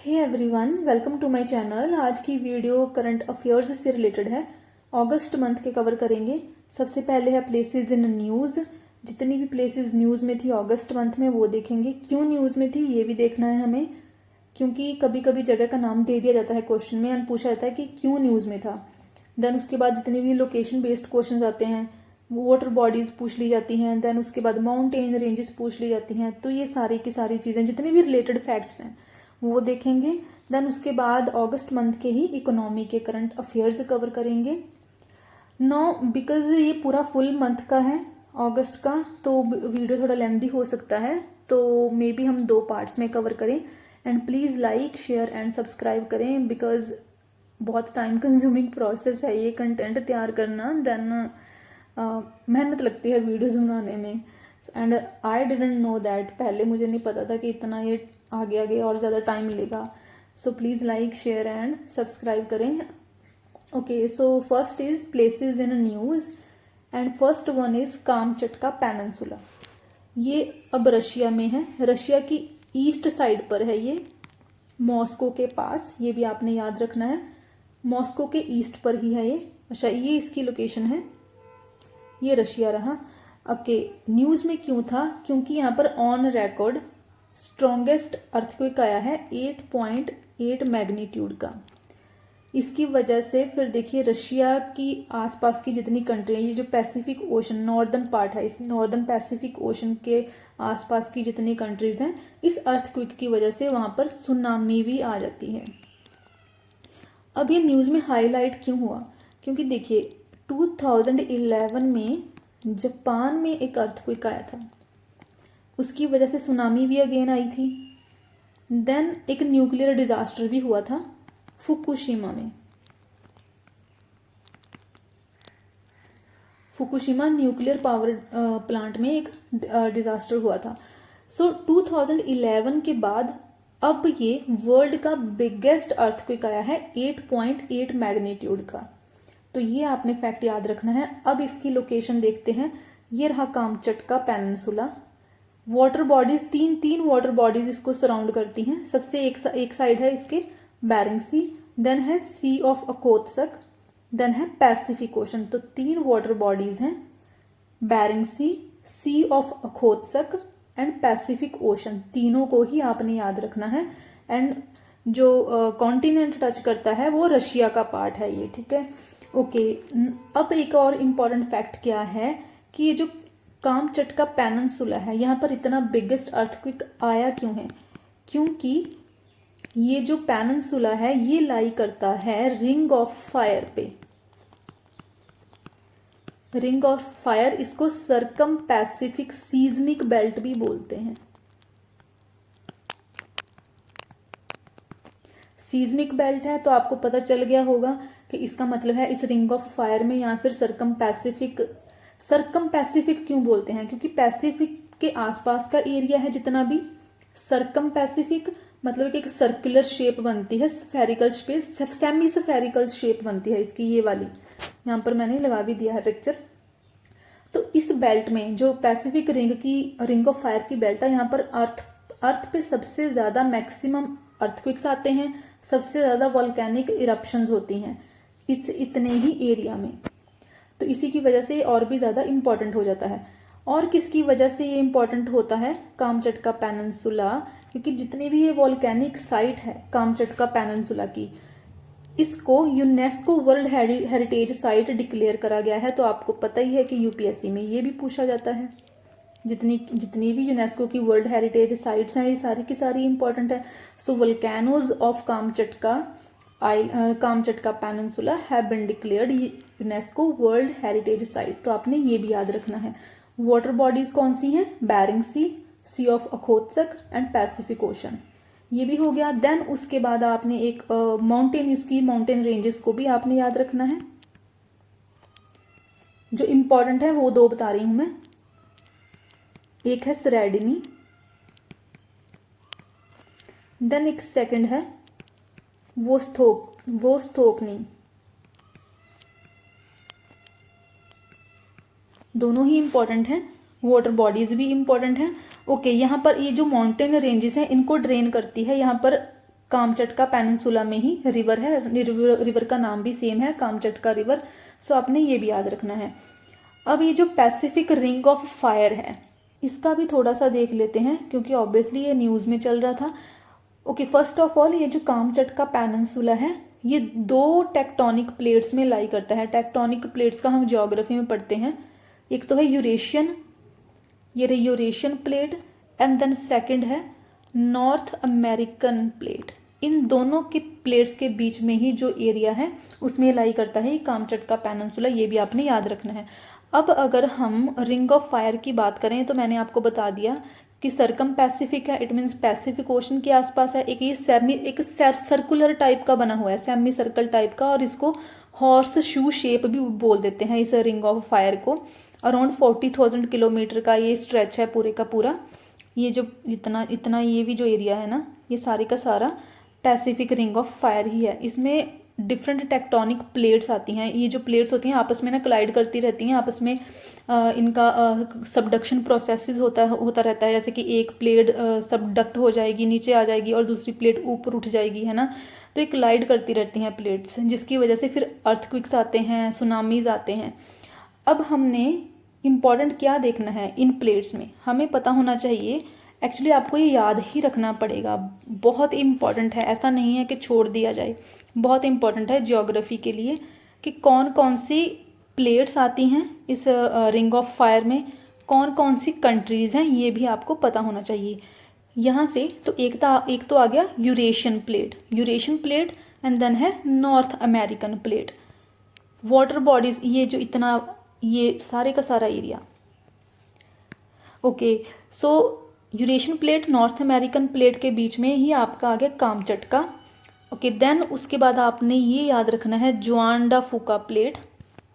Hey everyone, welcome to my channel. आज की video current affairs से रिलेटेड है। अगस्त मंथ के कवर करेंगे। सबसे पहले है प्लेसेस इन न्यूज़। जितनी भी प्लेसेस न्यूज़ में थी अगस्त मंथ में वो देखेंगे। क्यों न्यूज़ में थी ये भी देखना है हमें, क्योंकि कभी कभी जगह का नाम दे दिया जाता है क्वेश्चन में एंड पूछा जाता है कि क्यों न्यूज़ में था। देन उसके बाद जितने भी लोकेशन बेस्ड क्वेश्चन आते हैं, वाटर बॉडीज पूछ ली जाती हैं। देन उसके बाद माउंटेन रेंजेस पूछ ली जाती हैं। तो ये सारी की सारी चीज़ें जितनी भी रिलेटेड फैक्ट्स हैं वो देखेंगे। देन उसके बाद अगस्त मंथ के ही इकोनॉमी के करंट अफेयर्स कवर करेंगे। नो बिकॉज ये पूरा फुल मंथ का है अगस्त का, तो वीडियो थोड़ा लेंदी हो सकता है, तो मे बी हम 2 पार्ट्स में कवर करें। And please like share and subscribe करें, बिकॉज बहुत टाइम कंज्यूमिंग प्रोसेस है ये कंटेंट तैयार करना। देन मेहनत लगती है वीडियोज़ बनाने में। And I didn't know that, पहले मुझे नहीं पता था कि इतना ये आगे आगे और ज़्यादा टाइम लेगा। So please like share and subscribe करें। Okay, so first is places in news and first one is Kamchatka peninsula. ये अब रशिया में है, रशिया की ईस्ट साइड पर है ये, मॉस्को के पास। ये भी आपने याद रखना है, मॉस्को के ईस्ट पर ही है ये। अच्छा, ये इसकी लोकेशन है, ये रशिया रहा। ओके, न्यूज़ में क्यों था? क्योंकि यहाँ पर ऑन रिकॉर्ड स्ट्रॉन्गेस्ट अर्थक्वेक आया है 8.8 मैग्नीट्यूड का। इसकी वजह से फिर देखिए रशिया की आसपास की जितनी कंट्री है, ये जो पैसिफिक ओशन नॉर्दर्न पार्ट है, इस नॉर्दर्न पैसिफिक ओशन के आसपास की जितनी कंट्रीज हैं, इस अर्थक्वेक की वजह से वहाँ पर सुनामी भी आ जाती है। अब ये न्यूज़ में हाईलाइट क्यों हुआ? क्योंकि देखिए 2011 में जापान में एक अर्थक्वेक आया था, उसकी वजह से सुनामी भी अगेन आई थी। देन एक न्यूक्लियर डिजास्टर भी हुआ था फुकुशिमा में। फुकुशिमा न्यूक्लियर पावर प्लांट में एक डिजास्टर हुआ था। सो 2011 के बाद अब ये वर्ल्ड का बिगेस्ट अर्थक्वेक आया है 8.8 मैग्नीट्यूड का। तो ये आपने फैक्ट याद रखना है। अब इसकी लोकेशन देखते हैं। ये रहा कामचटका पेनिनसुला। वाटर बॉडीज तीन वाटर बॉडीज इसको सराउंड करती हैं। सबसे एक साइड है इसके बेरिंग सी, देन है सी ऑफ अकोत्सक, देन है पैसिफिक ओशन। तो 3 वाटर बॉडीज हैं, Bering sea of Okhotsk and Pacific ocean. तीनों को ही आपने याद रखना है। एंड जो कॉन्टिनेंट टच करता है वो रशिया का पार्ट है ये, ठीक है। ओके, अब एक और इम्पॉर्टेंट फैक्ट क्या है कि ये जो कामचटका पेनिनसुला है, यहाँ पर इतना बिगेस्ट अर्थक्वेक आया क्यों है? क्योंकि ये जो पेनिनसुला है ये लाई करता है रिंग ऑफ फायर पे। रिंग ऑफ फायर, इसको सर्कम पैसिफिक सीज्मिक बेल्ट भी बोलते हैं। सीज्मिक बेल्ट है तो आपको पता चल गया होगा कि इसका मतलब है इस रिंग ऑफ फायर में, या फिर सर्कम पैसिफिक क्यों बोलते हैं? क्योंकि पैसिफिक के आसपास का एरिया है जितना भी, सर्कम पैसिफिक मतलब कि एक सर्कुलर शेप बनती है, spherical space, semi spherical shape बनती है इसकी, ये वाली। यहाँ पर मैंने लगा भी दिया है पिक्चर। तो इस बेल्ट में जो पैसिफिक रिंग ऑफ फायर की बेल्ट है, यहाँ पर अर्थ पे सबसे ज्यादा मैक्सिमम अर्थक्वेक्स आते हैं, सबसे ज्यादा वॉल्केनिक इरप्शंस होती हैं इतने ही एरिया में। तो इसी की वजह से ये और भी ज्यादा इंपॉर्टेंट हो जाता है। और किसकी वजह से ये इंपॉर्टेंट होता है कामचटका पेनिनसुला? क्योंकि जितनी भी ये वॉल्केनिक साइट है कामचटका पेनिनसुला की, इसको UNESCO world heritage site declare करा गया है। तो आपको पता ही है कि यूपीएससी में ये भी पूछा जाता है। जितनी भी यूनेस्को की वर्ल्ड हेरिटेज साइट्स हैं ये सारी की सारी इंपॉर्टेंट है। So volcanoes of Kamchatka peninsula have been declared UNESCO world heritage site. तो आपने ये भी याद रखना है। वाटर बॉडीज कौन सी हैं? Bering sea of Okhotsk and Pacific ocean. ये भी हो गया। देन उसके बाद आपने एक माउंटेन रेंजेस को भी आपने याद रखना है। जो इंपॉर्टेंट है वो 2 बता रही हूं मैं। एक है सरेडिनी, देन एक सेकंड है वोस्थोकनी। दोनों ही इंपॉर्टेंट हैं, वाटर बॉडीज भी इंपॉर्टेंट हैं। ओके, यहाँ पर ये जो माउंटेन रेंजेस हैं इनको ड्रेन करती है यहाँ पर कामचटका पेनिनसुला में ही रिवर है, रिवर का नाम भी सेम है, कामचटका रिवर। सो आपने ये भी याद रखना है। अब ये जो पैसिफिक रिंग ऑफ फायर है इसका भी थोड़ा सा देख लेते हैं, क्योंकि ऑब्वियसली ये न्यूज़ में चल रहा था। ओके, फर्स्ट ऑफ ऑल ये जो कामचटका पेनिनसुला है ये 2 टेक्टोनिक प्लेट्स में लाई करता है। टेक्टोनिक प्लेट्स का हम ज्योग्राफी में पढ़ते हैं, एक तो है यूरेशियन, ये रही Eurasian plate, and then second है नॉर्थ अमेरिकन प्लेट। इन दोनों के प्लेट्स के बीच में ही जो एरिया है उसमें लाई करता है ये कामचटका पेनिनसुला, ये भी आपने याद रखना है। अब अगर हम रिंग ऑफ फायर की बात करें तो मैंने आपको बता दिया कि सरकम पैसिफिक है, इट मीन्स पैसिफिक ओशन के आसपास है। एक ये एक सर्कुलर टाइप का बना हुआ है, सेमी सर्कल टाइप का, और इसको हॉर्स शू शेप भी बोल देते हैं इस रिंग ऑफ फायर को। अराउंड 40,000 किलोमीटर का ये स्ट्रेच है पूरे का पूरा। ये जो इतना इतना ये भी जो एरिया है ना, ये सारे का सारा पैसिफिक रिंग ऑफ फायर ही है। इसमें डिफरेंट टेक्टोनिक प्लेट्स आती हैं। ये जो प्लेट्स होती हैं आपस में ना क्लाइड करती रहती हैं, आपस में इनका सबडक्शन प्रोसेसेस होता रहता है। जैसे कि एक प्लेट सबडक्ट हो जाएगी, नीचे आ जाएगी, और दूसरी प्लेट ऊपर उठ जाएगी, है ना। तो ये क्लाइड करती रहती हैं प्लेट्स, जिसकी वजह से फिर अर्थक्विक्स आते हैं, सुनामीज आते हैं। अब हमने इम्पॉर्टेंट क्या देखना है इन प्लेट्स में, हमें पता होना चाहिए। एक्चुअली आपको ये याद ही रखना पड़ेगा, बहुत इम्पॉर्टेंट है, ऐसा नहीं है कि छोड़ दिया जाए। बहुत इम्पॉर्टेंट है ज्योग्राफी के लिए कि कौन कौन सी प्लेट्स आती हैं इस रिंग ऑफ फायर में, कौन कौन सी कंट्रीज़ हैं, ये भी आपको पता होना चाहिए। यहाँ से तो एक तो आ गया यूरेशियन प्लेट, एंड देन है North American plate. Water bodies, ये जो इतना ये सारे का सारा area. Okay, so Eurasian plate North American plate के बीच में ही आपका आ गया कामचटका। ओके, देन उसके बाद आपने ये याद रखना है Juan de Fuca plate,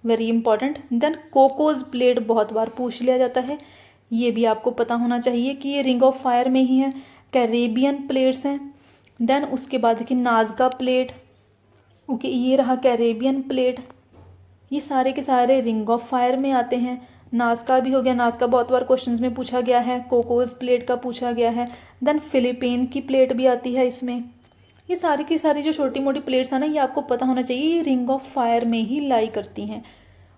very important. Then Cocos plate बहुत बार पूछ लिया जाता है, ये भी आपको पता होना चाहिए कि ये रिंग ऑफ फायर में ही है। कैरेबियन प्लेट्स हैं। देन उसके बाद देखिए नाजका प्लेट। ओके, ये रहा कैरेबियन प्लेट। ये सारे के सारे रिंग ऑफ फायर में आते हैं। नाजका भी हो गया, नाजका बहुत बार क्वेश्चंस में पूछा गया है। कोकोज प्लेट का पूछा गया है। देन फिलीपीन की प्लेट भी आती है इसमें। ये सारी की सारी जो छोटी मोटी प्लेट्स हैं ना, ये आपको पता होना चाहिए, ये रिंग ऑफ फायर में ही लाई करती हैं।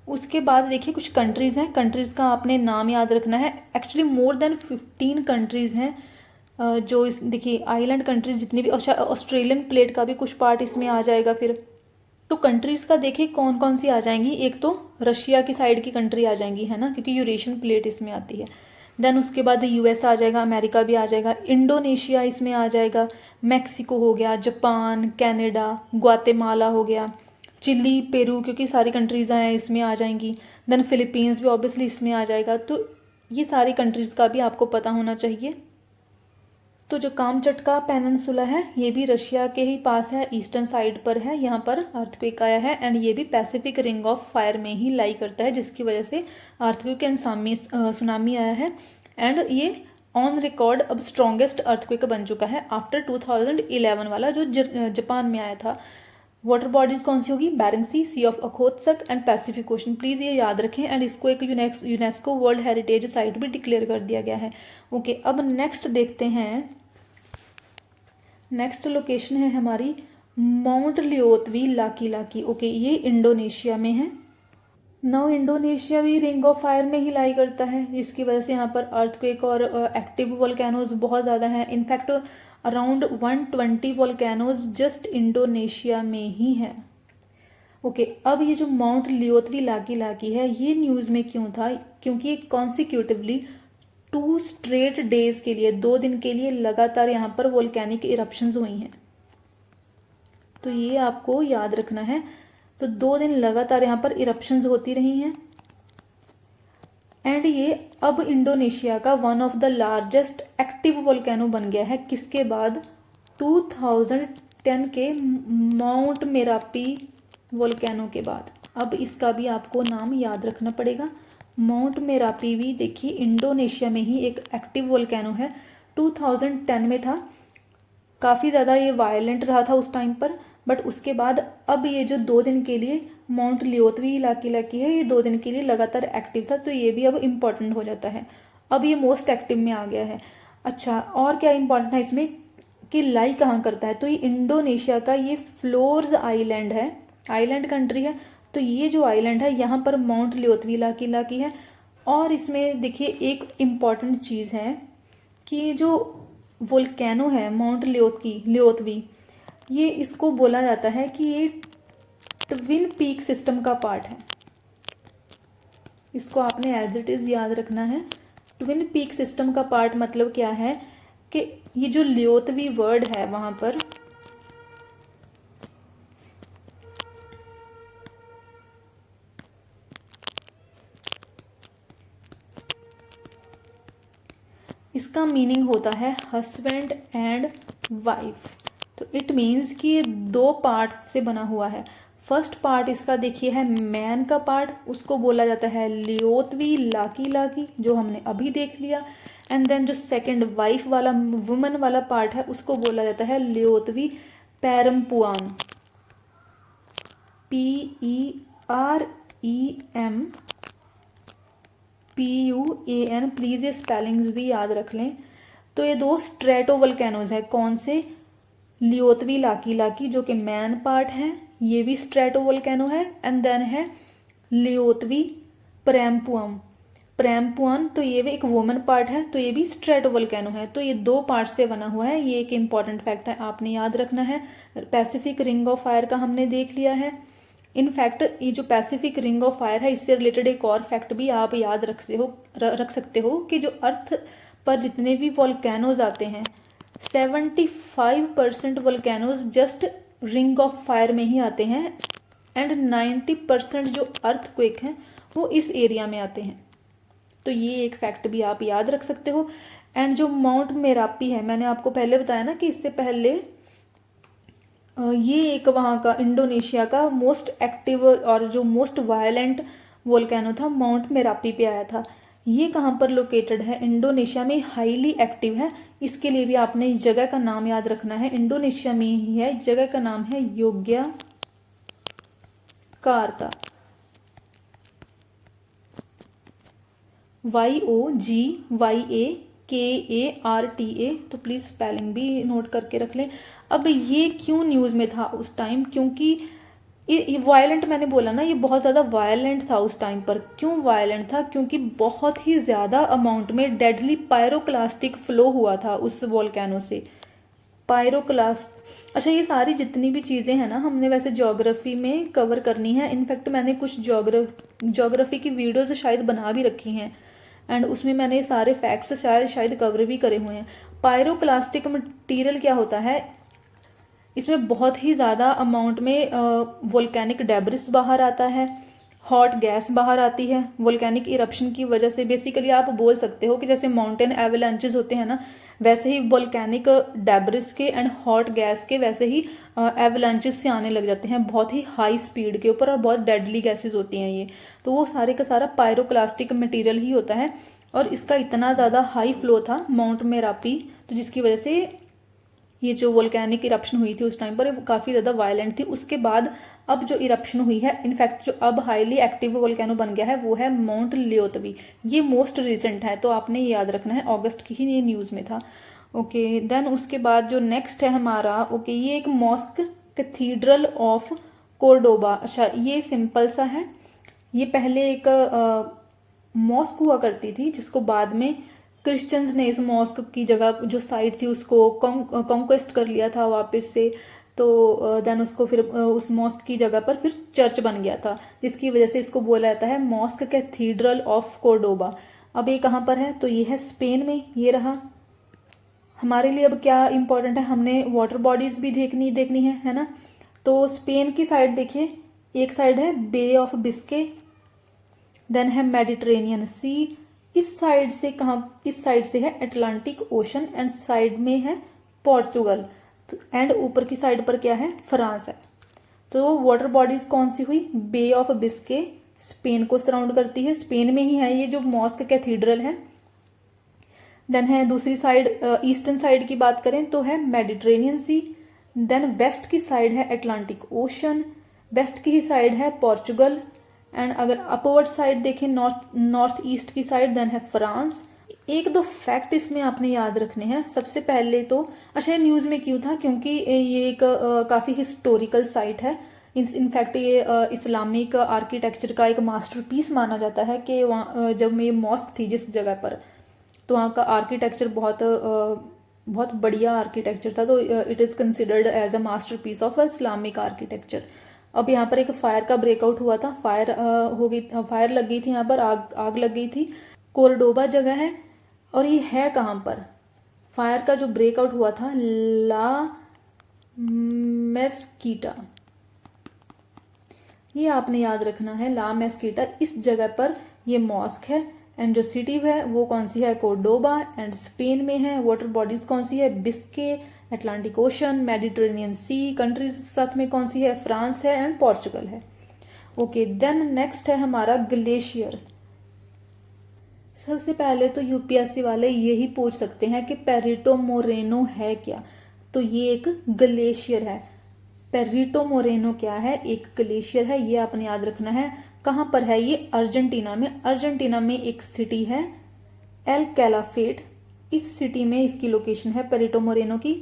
उसके बाद देखिए कुछ कंट्रीज़ हैं, कंट्रीज़ का आपने नाम याद रखना है। एक्चुअली मोर देन 15 कंट्रीज़ हैं जो इस देखिए आइलैंड कंट्रीज जितनी भी, अच्छा ऑस्ट्रेलियन प्लेट का भी कुछ पार्ट इसमें आ जाएगा फिर। तो कंट्रीज़ का देखिए कौन कौन सी आ जाएंगी। एक तो रशिया की साइड की कंट्री आ जाएंगी, है ना, क्योंकि यूरेशियन प्लेट इसमें आती है। देन उसके बाद यूएस आ जाएगा, अमेरिका भी आ जाएगा, इंडोनेशिया इसमें आ जाएगा, मैक्सिको हो गया, जापान, कनाडा, ग्वाटेमाला हो गया, चिली, पेरू, क्योंकि सारी कंट्रीज़ हैं इसमें आ जाएंगी। देन फिलीपींस भी ऑब्वियसली इसमें आ जाएगा। तो ये सारी कंट्रीज़ का भी आपको पता होना चाहिए। तो जो कामचटका पेनिनसुला है ये भी रशिया के ही पास है, ईस्टर्न साइड पर है, यहाँ पर अर्थक्वेक आया है। एंड ये भी पैसिफिक रिंग ऑफ फायर में ही लाई करता है, जिसकी वजह से अर्थक्वेक एंड सुनामी आया है। एंड ये ऑन रिकॉर्ड अब स्ट्रॉन्गेस्ट अर्थक्वेक बन चुका है आफ्टर 2011 वाला जो जापान में आया था। वाटर बॉडीज कौन सी होगी? Bering sea of Okhotsk and Pacific ocean, please ये याद रखें। एंड इसको एक यूनेस्को वर्ल्ड हेरिटेज साइट भी डिक्लेयर कर दिया गया है। ओके, अब नेक्स्ट देखते हैं। नेक्स्ट लोकेशन है हमारी माउंट लियोतवी लाकी। ओके, ये इंडोनेशिया में है। नाउ इंडोनेशिया भी रिंग ऑफ फायर में ही लाई करता है, जिसकी वजह से यहाँ पर अर्थक्वेक और एक्टिव वोल्केनोज बहुत ज़्यादा हैं। In fact around 120 volcanoes just Indonesia में ही है। ओके, अब ये जो माउंट लियोतवी लाकी है ये न्यूज़ में क्यों था? क्योंकि ये कॉन्सिक्यूटिवली 2 स्ट्रेट डेज के लिए, 2 दिन के लिए लगातार यहाँ पर वोल्केनिक इरप्शंस हुई हैं। तो ये आपको याद रखना है। तो 2 दिन लगातार यहाँ पर इरप्शंस होती रही हैं। एंड ये अब इंडोनेशिया का one of the largest active volcano बन गया है। किसके बाद? 2010 के माउंट मेरापी वोल्केनो के बाद। अब इसका भी आपको नाम याद रखना पड़ेगा। माउंट मेरापी भी देखिए इंडोनेशिया में ही एक एक्टिव वोल्केनो है, 2010 में था। काफ़ी ज़्यादा ये वायलेंट रहा था उस टाइम पर, बट उसके बाद अब ये जो 2 दिन के लिए माउंट लियोतवी लाकी है, ये 2 दिन के लिए लगातार एक्टिव था। तो ये भी अब इम्पॉर्टेंट हो जाता है, अब ये मोस्ट एक्टिव में आ गया है। अच्छा, और क्या इम्पॉर्टेंट है इसमें कि लाई कहाँ करता है, तो ये इंडोनेशिया का ये फ्लोर्स आइलैंड है, आइलैंड कंट्री है। तो ये जो आइलैंड है यहाँ पर माउंट लियोतवी लाकी है। और इसमें देखिए एक इम्पॉर्टेंट चीज़ है कि जो वोल्केनो है माउंट लियोतवी, ये इसको बोला जाता है कि ये ट्विन पीक सिस्टम का पार्ट है। इसको आपने एज इट इज़ याद रखना है। ट्विन पीक सिस्टम का पार्ट मतलब क्या है कि ये जो लियोतवी वर्ड है वहाँ पर इसका मीनिंग होता है हस्बैंड एंड वाइफ। तो इट मीन्स कि ये दो पार्ट से बना हुआ है। फर्स्ट पार्ट इसका देखिए है मैन का पार्ट, उसको बोला जाता है लियोतवी लाकी जो हमने अभी देख लिया। एंड देन जो सेकंड वाइफ वाला वुमन वाला पार्ट है उसको बोला जाता है लियोतवी पैरम्पुआन, PEREMPUAN। प्लीज़ ये स्पेलिंग्स भी याद रख लें। तो ये दो स्ट्रेटो वोल्केनोज है, कौन से, लियोतवी लाकी जो कि मैन पार्ट है, ये भी स्ट्रेटो वोल्केनो है। एंड देन है लियोतवी प्रैम्पुआन, तो ये भी एक वुमन पार्ट है, तो ये भी स्ट्रेटो वोल्केनो है। तो ये दो पार्ट से बना हुआ है, ये एक इम्पॉर्टेंट फैक्ट है, आपने याद रखना है। पैसिफिक रिंग ऑफ फायर का हमने देख लिया है। इनफैक्ट ये जो पैसिफिक रिंग ऑफ फायर है इससे रिलेटेड एक और फैक्ट भी आप याद रख सकते हो कि जो अर्थ पर जितने भी वोल्केनोज आते हैं 75% volcanoes just ring of fire में ही आते हैं। एंड 90% जो अर्थक्वेक हैं वो इस एरिया में आते हैं। तो ये एक फैक्ट भी आप याद रख सकते हो। एंड जो माउंट मेरापी है, मैंने आपको पहले बताया ना कि इससे पहले ये एक वहाँ का इंडोनेशिया का मोस्ट एक्टिव और जो मोस्ट वायलेंट वोल्केनो था माउंट मेरापी पे आया था। ये कहाँ पर लोकेटेड है, इंडोनेशिया में हाईली एक्टिव है। इसके लिए भी आपने इस जगह का नाम याद रखना है, इंडोनेशिया में ही है। इस जगह का नाम है योग्याकार्ता, YOGYAKARTA। तो प्लीज़ स्पेलिंग भी नोट करके रख लें। अब ये क्यों न्यूज़ में था उस टाइम, क्योंकि ये वायलेंट, मैंने बोला ना ये बहुत ज़्यादा वायलेंट था उस टाइम पर। क्यों वायलेंट था, क्योंकि बहुत ही ज़्यादा अमाउंट में डेडली पायरोक्लास्टिक फ्लो हुआ था उस वोल्केनो से। अच्छा, ये सारी जितनी भी चीज़ें हैं ना हमने वैसे ज्योग्राफी में कवर करनी है। इनफैक्ट मैंने कुछ ज्योग्राफी की वीडियोज शायद बना भी रखी हैं एंड उसमें मैंने सारे फैक्ट्स शायद कवर भी करे हुए हैं। पायरोक्लास्टिक मटीरियल क्या होता है, इसमें बहुत ही ज़्यादा अमाउंट में वोल्केनिक डेब्रिस बाहर आता है, हॉट गैस बाहर आती है वोल्केनिक इरप्शन की वजह से। बेसिकली आप बोल सकते हो कि जैसे माउंटेन एवलांचेस होते हैं ना, वैसे ही वोल्केनिक डेब्रिस के एंड हॉट गैस के वैसे ही एवलांचेस से आने लग जाते हैं बहुत ही हाई स्पीड के ऊपर, और बहुत डेडली गैसेज होती हैं ये। तो वो सारे का सारा पायरोक्लास्टिक मटीरियल ही होता है। और इसका इतना ज़्यादा हाई फ्लो था माउंट मेरापी, तो जिसकी वजह से ये जो वोल्केनिक इरप्शन हुई थी उस टाइम पर काफ़ी ज़्यादा वायलेंट थी। उसके बाद अब जो इरप्शन हुई है, इनफैक्ट जो अब हाईली एक्टिव वोल्केनो बन गया है वो है माउंट लियोतवी। ये मोस्ट रिसेंट है, तो आपने ये याद रखना है, अगस्त की ही ये न्यूज़ में था। ओके, देन उसके बाद जो नेक्स्ट है हमारा, ओके, ये एक मॉस्क कैथीड्रल ऑफ कोर्डोबा। अच्छा, ये सिंपल सा है। ये पहले एक मॉस्क हुआ करती थी जिसको बाद में क्रिश्चियंस ने इस मॉस्क की जगह जो साइट थी उसको कॉन्क्वेस्ट कर लिया था वापस से। तो देन उसको फिर उस मॉस्क की जगह पर फिर चर्च बन गया था, जिसकी वजह से इसको बोला जाता है मॉस्क कैथीड्रल ऑफ कोर्डोबा। अब ये कहाँ पर है, तो ये है स्पेन में, ये रहा। हमारे लिए अब क्या इंपॉर्टेंट है, हमने वाटर बॉडीज भी देखनी है ना। तो स्पेन की साइड देखिए, एक साइड है बे ऑफ बिस्के, देन है मेडिटेरेनियन सी। इस साइड से इस साइड से है अटलांटिक ओशन एंड साइड में है पोर्चुगल, एंड ऊपर की साइड पर क्या है, फ्रांस है। तो वाटर बॉडीज कौन सी हुई, बे ऑफ बिस्के स्पेन को सराउंड करती है, स्पेन में ही है ये जो मॉस्क कैथीड्रल है। देन है दूसरी साइड, ईस्टर्न साइड की बात करें तो है मेडिटेरेनियन सी। देन वेस्ट की साइड है अटलांटिक ओशन, वेस्ट की ही साइड है पोर्चुगल। एंड अगर अपवर्ड साइड देखें नॉर्थ ईस्ट की साइड, देन है फ्रांस। एक दो फैक्ट इसमें आपने याद रखने हैं। सबसे पहले तो अच्छा, ये न्यूज़ में क्यों था, क्योंकि ये एक काफ़ी हिस्टोरिकल साइट है। इनफैक्ट ये इस्लामिक आर्किटेक्चर का एक मास्टरपीस माना जाता है कि वहाँ जब ये मॉस्क थी जिस जगह पर, तो वहाँ का आर्किटेक्चर बहुत बढ़िया आर्किटेक्चर था, तो it is considered as a masterpiece of Islamic architecture. अब यहाँ पर एक फायर का ब्रेकआउट हुआ था, फायर लग गई थी, यहाँ पर आग लग गई थी। कोर्डोबा जगह है, और ये है कहाँ पर? फायर का जो ब्रेकआउट हुआ था, ला मेस्कीटा, ये आपने याद रखना है, ला मेस्कीटा, इस जगह पर ये मॉस्क है। एंड जो सिटी है वो कौन सी है? कोर्डोबा। एंड स्पेन में है। वाटर बॉडीज कौन सी है? बिस्के, अटलांटिक ओशन, मेडिटेरेनियन सी। कंट्रीज साथ में कौन सी है? फ्रांस है एंड पोर्चुगल है। ओके, देन नेक्स्ट है हमारा ग्लेशियर। सबसे पहले तो यूपीएससी वाले यही पूछ सकते हैं कि पेरिटो मोरेनो है क्या, तो ये एक ग्लेशियर है। पेरिटो मोरेनो क्या है? एक ग्लेशियर है, ये आपने याद रखना है। कहाँ पर है ये? अर्जेंटीना में। अर्जेंटीना में एक सिटी है एल कैलाफेट, इस सिटी में इसकी लोकेशन है पेरिटो मोरेनो की।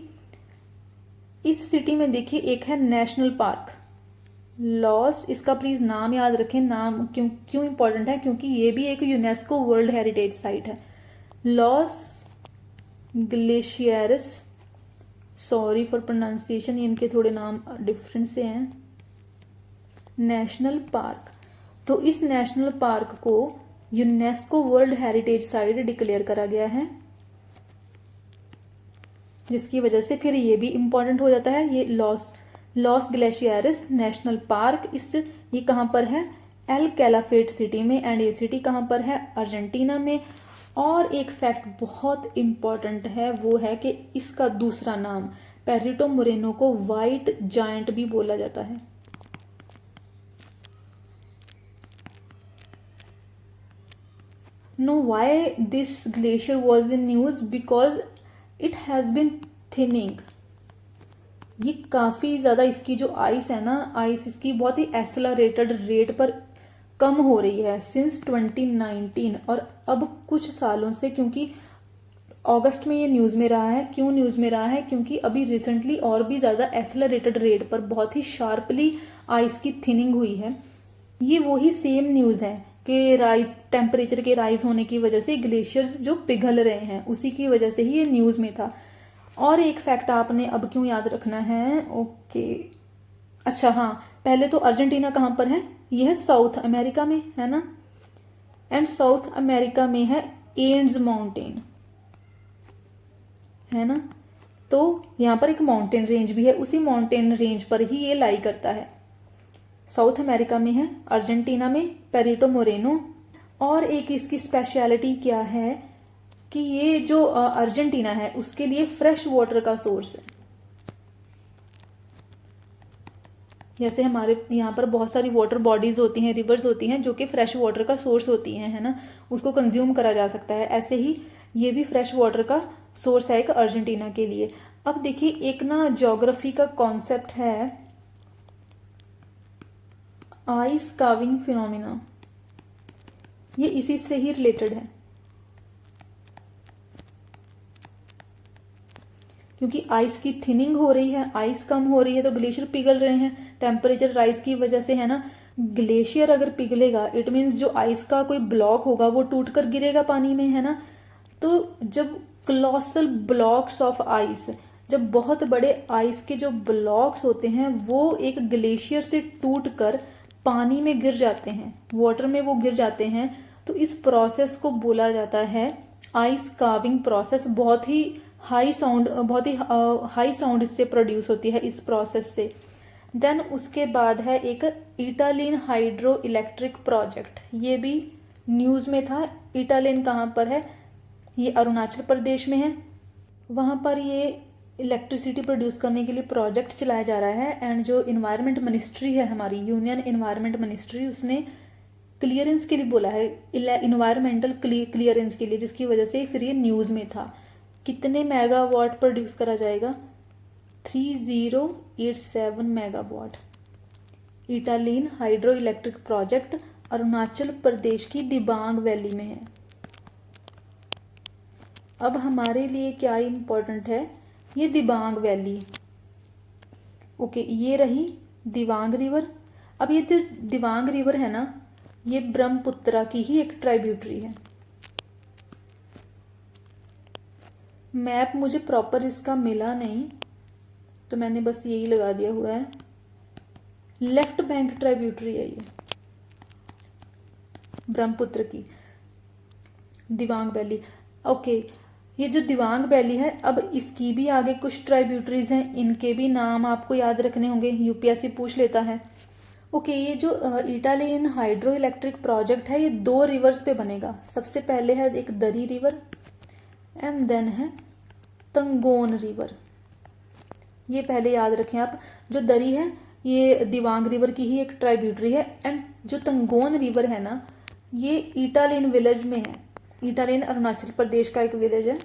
इस सिटी में देखिए एक है नेशनल पार्क लॉस, इसका प्लीज नाम याद रखें। नाम क्यों इंपॉर्टेंट है? क्योंकि ये भी एक यूनेस्को वर्ल्ड हेरिटेज साइट है। Loss glaciers, sorry for pronunciation, इनके थोड़े नाम डिफरेंट से हैं। नेशनल पार्क, तो इस नेशनल पार्क को UNESCO world heritage site declare करा गया है, जिसकी वजह से फिर ये भी इंपॉर्टेंट हो जाता है। ये लॉस ग्लेशियर्स नेशनल पार्क, ये कहाँ पर है? एल कैलाफेट सिटी में। एंड ये सिटी कहाँ पर है? अर्जेंटीना में। और एक फैक्ट बहुत इंपॉर्टेंट है, वो है कि इसका दूसरा नाम, पेरिटो मोरेनो को व्हाइट जायंट भी बोला जाता है। No, why this glacier was in news? Because it has been thinning. ये काफ़ी ज़्यादा, इसकी जो आइस है ना, आइस इसकी बहुत ही एक्सेलरेटेड रेट पर कम हो रही है सिंस 2019, और अब कुछ सालों से, क्योंकि अगस्त में ये न्यूज़ में रहा है। क्यों न्यूज़ में रहा है? क्योंकि अभी रिसेंटली और भी ज़्यादा एक्सेलरेटेड रेट पर बहुत ही शार्पली आइस की थिनिंग हुई है। ये वही सेम न्यूज़ है कि टेम्परेचर के राइज होने की वजह से ग्लेशियर्स जो पिघल रहे हैं, उसी की वजह से ही ये न्यूज़ में था। और एक फैक्ट आपने अब क्यों याद रखना है? ओके, अच्छा हाँ, पहले तो अर्जेंटीना कहाँ पर है? यह है साउथ अमेरिका में, है ना। एंड साउथ अमेरिका में है एंड्स माउंटेन, है ना। तो यहाँ पर एक माउंटेन रेंज भी है, उसी माउंटेन रेंज पर ही ये लाई करता है। साउथ अमेरिका में है, अर्जेंटीना में, पेरिटो मोरेनो। और एक इसकी स्पेशलिटी क्या है कि ये जो अर्जेंटीना है उसके लिए फ्रेश वाटर का सोर्स है। जैसे हमारे यहाँ पर बहुत सारी वाटर बॉडीज होती हैं, रिवर्स होती हैं, जो कि फ्रेश वाटर का सोर्स होती हैं, है ना, उसको कंज्यूम करा जा सकता है। ऐसे ही ये भी फ्रेश वाटर का सोर्स है एक अर्जेंटीना के लिए। अब देखिए, एक ना ज्योग्राफी का कॉन्सेप्ट है आइस काविंग फिनोमिना, ये इसी से ही रिलेटेड है। क्योंकि आइस की थिनिंग हो रही है, आइस कम हो रही है, तो ग्लेशियर पिघल रहे हैं टेम्परेचर राइज की वजह से, है ना। ग्लेशियर अगर पिघलेगा, इट मीन्स जो आइस का कोई ब्लॉक होगा वो टूट कर गिरेगा पानी में, है ना। तो जब क्लोसल ब्लॉक्स ऑफ आइस, जब बहुत बड़े आइस के जो ब्लॉक्स होते हैं वो एक ग्लेशियर से टूट कर पानी में गिर जाते हैं, वाटर में वो गिर जाते हैं, तो इस प्रोसेस को बोला जाता है आइस काविंग प्रोसेस। बहुत ही हाई साउंड इससे प्रोड्यूस होती है इस प्रोसेस से। देन उसके बाद है एक इटालियन हाइड्रो इलेक्ट्रिक प्रोजेक्ट, ये भी न्यूज़ में था। इटालियन कहाँ पर है? ये अरुणाचल प्रदेश में है। वहाँ पर ये इलेक्ट्रिसिटी प्रोड्यूस करने के लिए प्रोजेक्ट चलाया जा रहा है। एंड जो इन्वायरमेंट मिनिस्ट्री है हमारी, यूनियन इन्वायरमेंट मिनिस्ट्री, उसने क्लियरेंस के लिए बोला है, इन्वायरमेंटल क्लियरेंस के लिए, जिसकी वजह से फिर ये न्यूज़ में था। कितने मेगावाट प्रोड्यूस करा जाएगा? 3087 megawatt. Etalin hydro electric project Arunachal Pradesh की दिबांग वैली में है। अब हमारे लिए क्या इम्पोर्टेंट है, ये दिबांग वैली। ओके, ये रही दिबांग रिवर। अब ये जो दिबांग रिवर है ना, ये ब्रह्मपुत्रा की ही एक ट्राइब्यूटरी है। मैप मुझे प्रॉपर इसका मिला नहीं, तो मैंने बस यही लगा दिया हुआ है। लेफ्ट बैंक ट्राइब्यूटरी है ये ब्रह्मपुत्र की, दिबांग वैली। ओके, ये जो दिबांग वैली है, अब इसकी भी आगे कुछ ट्राइब्यूटरीज हैं, इनके भी नाम आपको याद रखने होंगे, यूपीएससी पूछ लेता है। ओके, ये जो इटालियन हाइड्रो इलेक्ट्रिक प्रोजेक्ट है, ये 2 रिवर्स पे बनेगा। सबसे पहले है एक दरी रिवर एंड देन है तंगोन रिवर। ये पहले याद रखें आप। जो दरी है ये दिबांग रिवर की ही एक ट्राइब्यूटरी है, एंड जो तंगोन रिवर है ना, ये इटालियन विलेज में है। इटालियन अरुणाचल प्रदेश का एक विलेज है,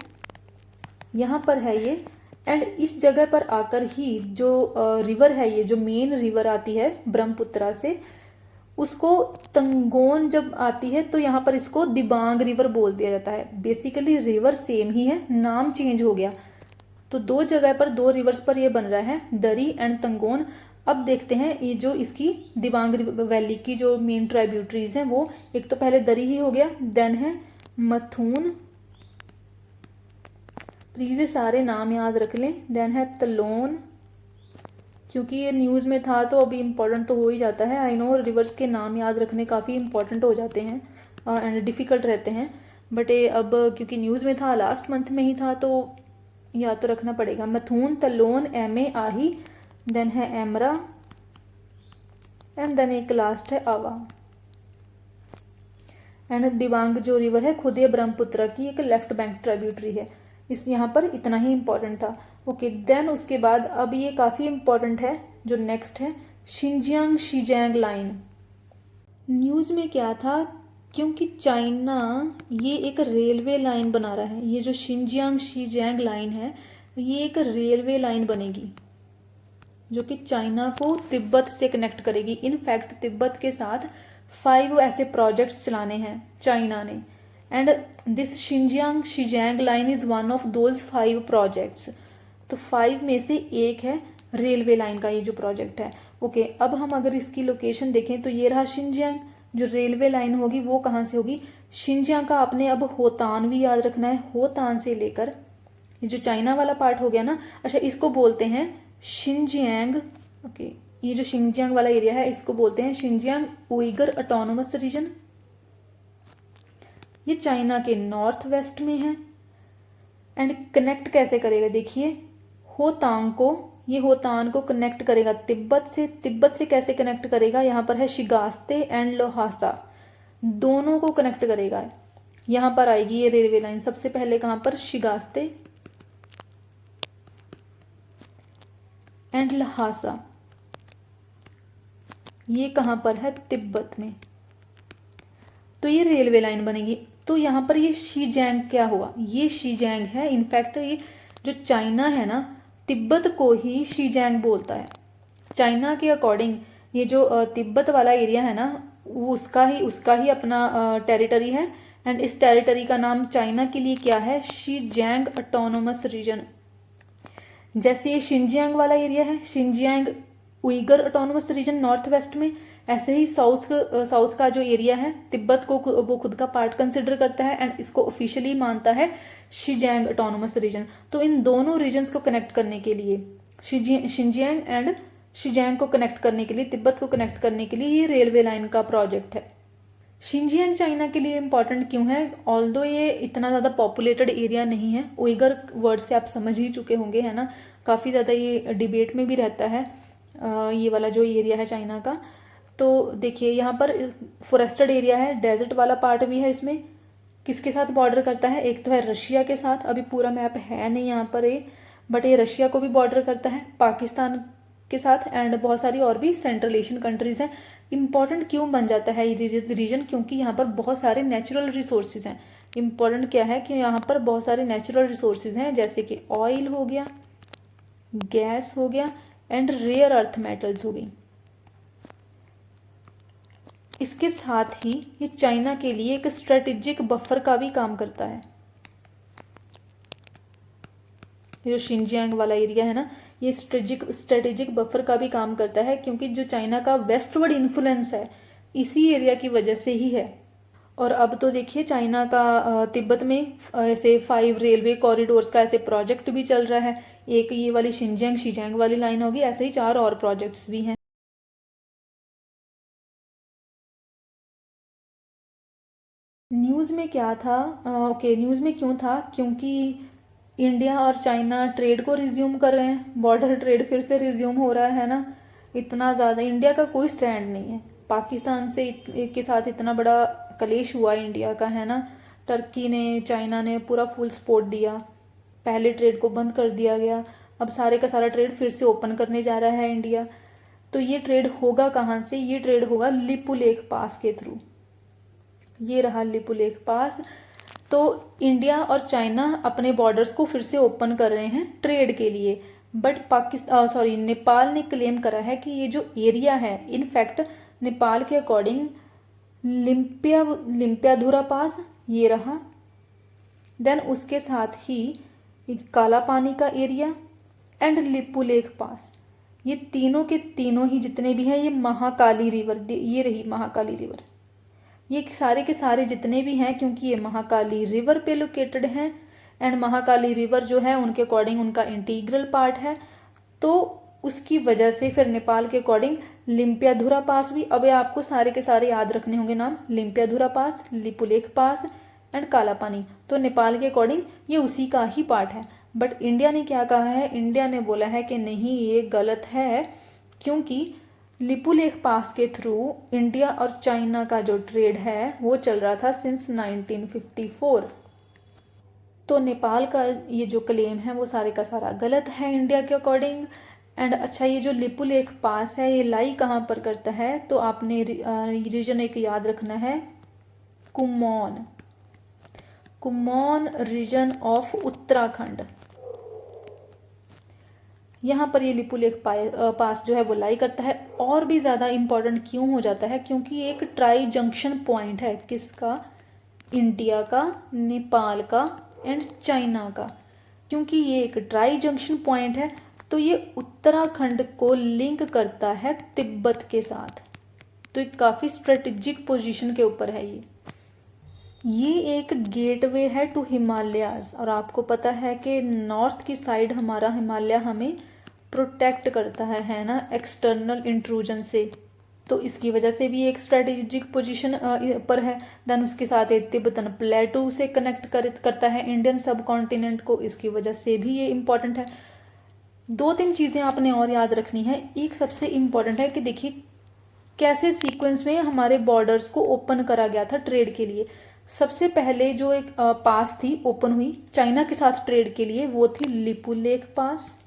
यहाँ पर है ये। एंड इस जगह पर आकर ही जो रिवर है, ये जो मेन रिवर आती है ब्रह्मपुत्रा से, उसको तंगोन जब आती है तो यहाँ पर इसको दिबांग रिवर बोल दिया जाता है। बेसिकली रिवर सेम ही है, नाम चेंज हो गया। तो 2 जगह पर 2 रिवर्स पर ये बन रहा है, दरी एंड तंगोन। अब देखते हैं ये जो इसकी दिबांग वैली की जो मेन ट्राइब्यूटरीज हैं, वो एक तो पहले दरी ही हो गया, देन है मथुन, प्लीज ये सारे नाम याद रख लें, देन है तलोन, क्योंकि ये न्यूज़ में था तो अभी इम्पोर्टेंट तो हो ही जाता है। आई नो रिवर्स के नाम याद रखने काफ़ी इम्पोर्टेंट हो जाते हैं एंड डिफ़िकल्ट रहते हैं, बट ये अब क्योंकि न्यूज़ में था, लास्ट मंथ में ही था, तो याद तो रखना पड़ेगा। मथुन, तलोन, एमे, आही, देन है एमरा, एंड देन एक लास्ट है आवा। एंड दिबांग जो रिवर है खुद ये ब्रह्मपुत्र की एक लेफ्ट बैंक ट्राइब्यूटरी है। इस यहाँ पर इतना ही इम्पोर्टेंट था। ओके, देन उसके बाद अब ये काफ़ी इम्पोर्टेंट है, जो नेक्स्ट है शिनजियांग शीजैंग लाइन। न्यूज़ में क्या था, क्योंकि चाइना ये एक रेलवे लाइन बना रहा है, ये जो शिनजियांग शीजैंग लाइन है, ये एक रेलवे लाइन बनेगी जो कि चाइना को तिब्बत से कनेक्ट करेगी। इनफैक्ट तिब्बत के साथ 5 ऐसे प्रोजेक्ट्स चलाने हैं चाइना ने, and this Xinjiang Xizang line is one of those 5 projects. तो 5 में से एक है रेलवे लाइन का ये जो प्रोजेक्ट है। ओके, अब हम अगर इसकी लोकेशन देखें तो ये रहा शिनजियांग। जो रेलवे लाइन होगी वो कहाँ से होगी, शिनजियांग का आपने अब होतान भी याद रखना है। होतान से लेकर ये जो चाइना वाला पार्ट हो गया ना, अच्छा इसको बोलते हैं शिनजियांग। ओके, ये जो शिनजियांग वाला एरिया है इसको बोलते हैं शिनजियांग उइगर ऑटोनोमस रीजन। ये चाइना के नॉर्थ वेस्ट में है। एंड कनेक्ट कैसे करेगा, देखिए होतांग को, ये होतान को कनेक्ट करेगा तिब्बत से। तिब्बत से कैसे कनेक्ट करेगा, यहाँ पर है शिगास्ते एंड लोहासा, दोनों को कनेक्ट करेगा। यहाँ पर आएगी ये रेलवे लाइन सबसे पहले कहाँ पर, शिगास्ते एंड लहासा, ये कहाँ पर है, तिब्बत में। तो ये रेलवे लाइन बनेगी। तो यहाँ पर ये शीजैंग क्या हुआ, ये शीजैंग है। इनफैक्ट ये जो चाइना है ना, तिब्बत को ही शीजैंग बोलता है। चाइना के अकॉर्डिंग ये जो तिब्बत वाला एरिया है ना, वो उसका ही अपना टेरिटरी है। एंड इस टेरिटरी का नाम चाइना के लिए क्या है, शीजैंग ऑटोनोमस रीजन। जैसे ये शिनजियांग वाला एरिया है, Xinjiang Uyghur autonomous region north west में, ऐसे ही साउथ का जो एरिया है तिब्बत को वो खुद का पार्ट कंसिडर करता है एंड इसको ऑफिशियली मानता है शीजैंग ऑटोनोमस रीजन। तो इन दोनों रीजन्स को कनेक्ट करने के लिए, शिनजियांग एंड शीजैंग को कनेक्ट करने के लिए, तिब्बत को कनेक्ट करने के लिए ये रेलवे लाइन का प्रोजेक्ट है। शिनजियांग चाइना के लिए इम्पॉर्टेंट क्यों है, ऑल्दो ये इतना ज़्यादा पॉपुलेटेड एरिया नहीं है। उइगर वर्ड से आप समझ ही चुके होंगे, है ना, काफ़ी ज़्यादा ये डिबेट में भी रहता है ये वाला जो एरिया है चाइना का। तो देखिए यहाँ पर फॉरेस्टेड एरिया है, डेजर्ट वाला पार्ट भी है इसमें। किसके साथ बॉर्डर करता है, एक तो है रशिया के साथ, अभी पूरा मैप है नहीं यहाँ पर ये, बट ये रशिया को भी बॉर्डर करता है, पाकिस्तान के साथ, एंड बहुत सारी और भी सेंट्रल एशियन कंट्रीज हैं। इंपॉर्टेंट क्यों बन जाता है ये रीजन, क्योंकि यहाँ पर बहुत सारे नेचुरल रिसोर्सेज हैं। इंपॉर्टेंट क्या है कि यहाँ पर बहुत सारे नेचुरल रिसोर्सेज हैं, जैसे कि ऑयल हो गया, गैस हो गया, एंड रेयर अर्थ मेटल्स हो गई। इसके साथ ही ये चाइना के लिए एक स्ट्रेटेजिक बफर का भी काम करता है। ये जो शिनजियांग वाला एरिया है ना, ये स्ट्रेटेजिक बफर का भी काम करता है, क्योंकि जो चाइना का वेस्टवर्ड इन्फ्लुएंस है इसी एरिया की वजह से ही है। और अब तो देखिए चाइना का तिब्बत में ऐसे 5 रेलवे कॉरिडोर्स का ऐसे प्रोजेक्ट भी चल रहा है। एक ये वाली शिनजियांग वाली लाइन होगी, ऐसे ही 4 और प्रोजेक्ट्स भी हैं। न्यूज़ में क्या था, न्यूज़ में क्यों था, क्योंकि इंडिया और चाइना ट्रेड को रिज्यूम कर रहे हैं, बॉर्डर ट्रेड फिर से रिज्यूम हो रहा है ना। इतना ज़्यादा इंडिया का कोई स्टैंड नहीं है, पाकिस्तान से के साथ इतना बड़ा कलेश हुआ इंडिया का, है ना। टर्की ने, चाइना ने पूरा फुल सपोर्ट दिया, पहले ट्रेड को बंद कर दिया गया, अब सारे का सारा ट्रेड फिर से ओपन करने जा रहा है इंडिया। तो ये ट्रेड होगा कहाँ से, ये ट्रेड होगा लिपुलेख पास के थ्रू। ये रहा लिपुलेख पास। तो इंडिया और चाइना अपने बॉर्डर्स को फिर से ओपन कर रहे हैं ट्रेड के लिए, बट नेपाल ने क्लेम करा है कि ये जो एरिया है, इनफैक्ट नेपाल के अकॉर्डिंग लिम्पियाधुरा पास ये रहा, देन उसके साथ ही काला पानी का एरिया एंड लिपुलेख पास, ये तीनों के तीनों ही जितने भी हैं, ये महाकाली रिवर, ये रही महाकाली रिवर, ये सारे के सारे जितने भी हैं, क्योंकि ये महाकाली रिवर पे लोकेटेड हैं एंड महाकाली रिवर जो है उनके अकॉर्डिंग उनका इंटीग्रल पार्ट है। तो उसकी वजह से फिर नेपाल के अकॉर्डिंग लिम्पियाधुरा पास भी, अब आपको सारे के सारे याद रखने होंगे नाम, लिम्पियाधुरा पास, लिपुलेख पास एंड काला पानी। तो नेपाल के अकॉर्डिंग ये उसी का ही पार्ट है। बट इंडिया ने क्या कहा है, इंडिया ने बोला है कि नहीं ये गलत है, क्योंकि लिपुलेख पास के थ्रू इंडिया और चाइना का जो ट्रेड है वो चल रहा था सिंस 1954। तो नेपाल का ये जो क्लेम है वो सारे का सारा गलत है इंडिया के अकॉर्डिंग। एंड अच्छा, ये जो लिपुलेख पास है ये लाई कहाँ पर करता है, तो आपने रीजन एक याद रखना है, कुमोन रीजन ऑफ उत्तराखंड। यहाँ पर ये लिपुलेख पास जो है वो लाई करता है। और भी ज़्यादा इम्पोर्टेंट क्यों हो जाता है, क्योंकि ये एक ट्राई जंक्शन पॉइंट है, किसका, इंडिया का, नेपाल का एंड चाइना का। क्योंकि ये एक ट्राई जंक्शन पॉइंट है तो ये उत्तराखंड को लिंक करता है तिब्बत के साथ। तो एक काफ़ी स्ट्रेटेजिक पोजीशन के ऊपर है ये एक गेटवे है टू हिमालयाज। और आपको पता है कि नॉर्थ की साइड हमारा हिमालय हमें प्रोटेक्ट करता है ना, एक्सटर्नल इंट्रूजन से। तो इसकी वजह से भी एक स्ट्रेटेजिक पोजीशन पर है। देन उसके साथ एक तिब्बतन प्लेटू से कनेक्ट करता है इंडियन सब कॉन्टिनेंट को, इसकी वजह से भी ये इम्पॉर्टेंट है। 2-3 चीज़ें आपने और याद रखनी है। एक सबसे इम्पॉर्टेंट है कि देखिए कैसे सीक्वेंस में हमारे बॉर्डर्स को ओपन करा गया था ट्रेड के लिए। सबसे पहले जो एक पास थी ओपन हुई चाइना के साथ ट्रेड के लिए, वो थी लिपुलेख पास।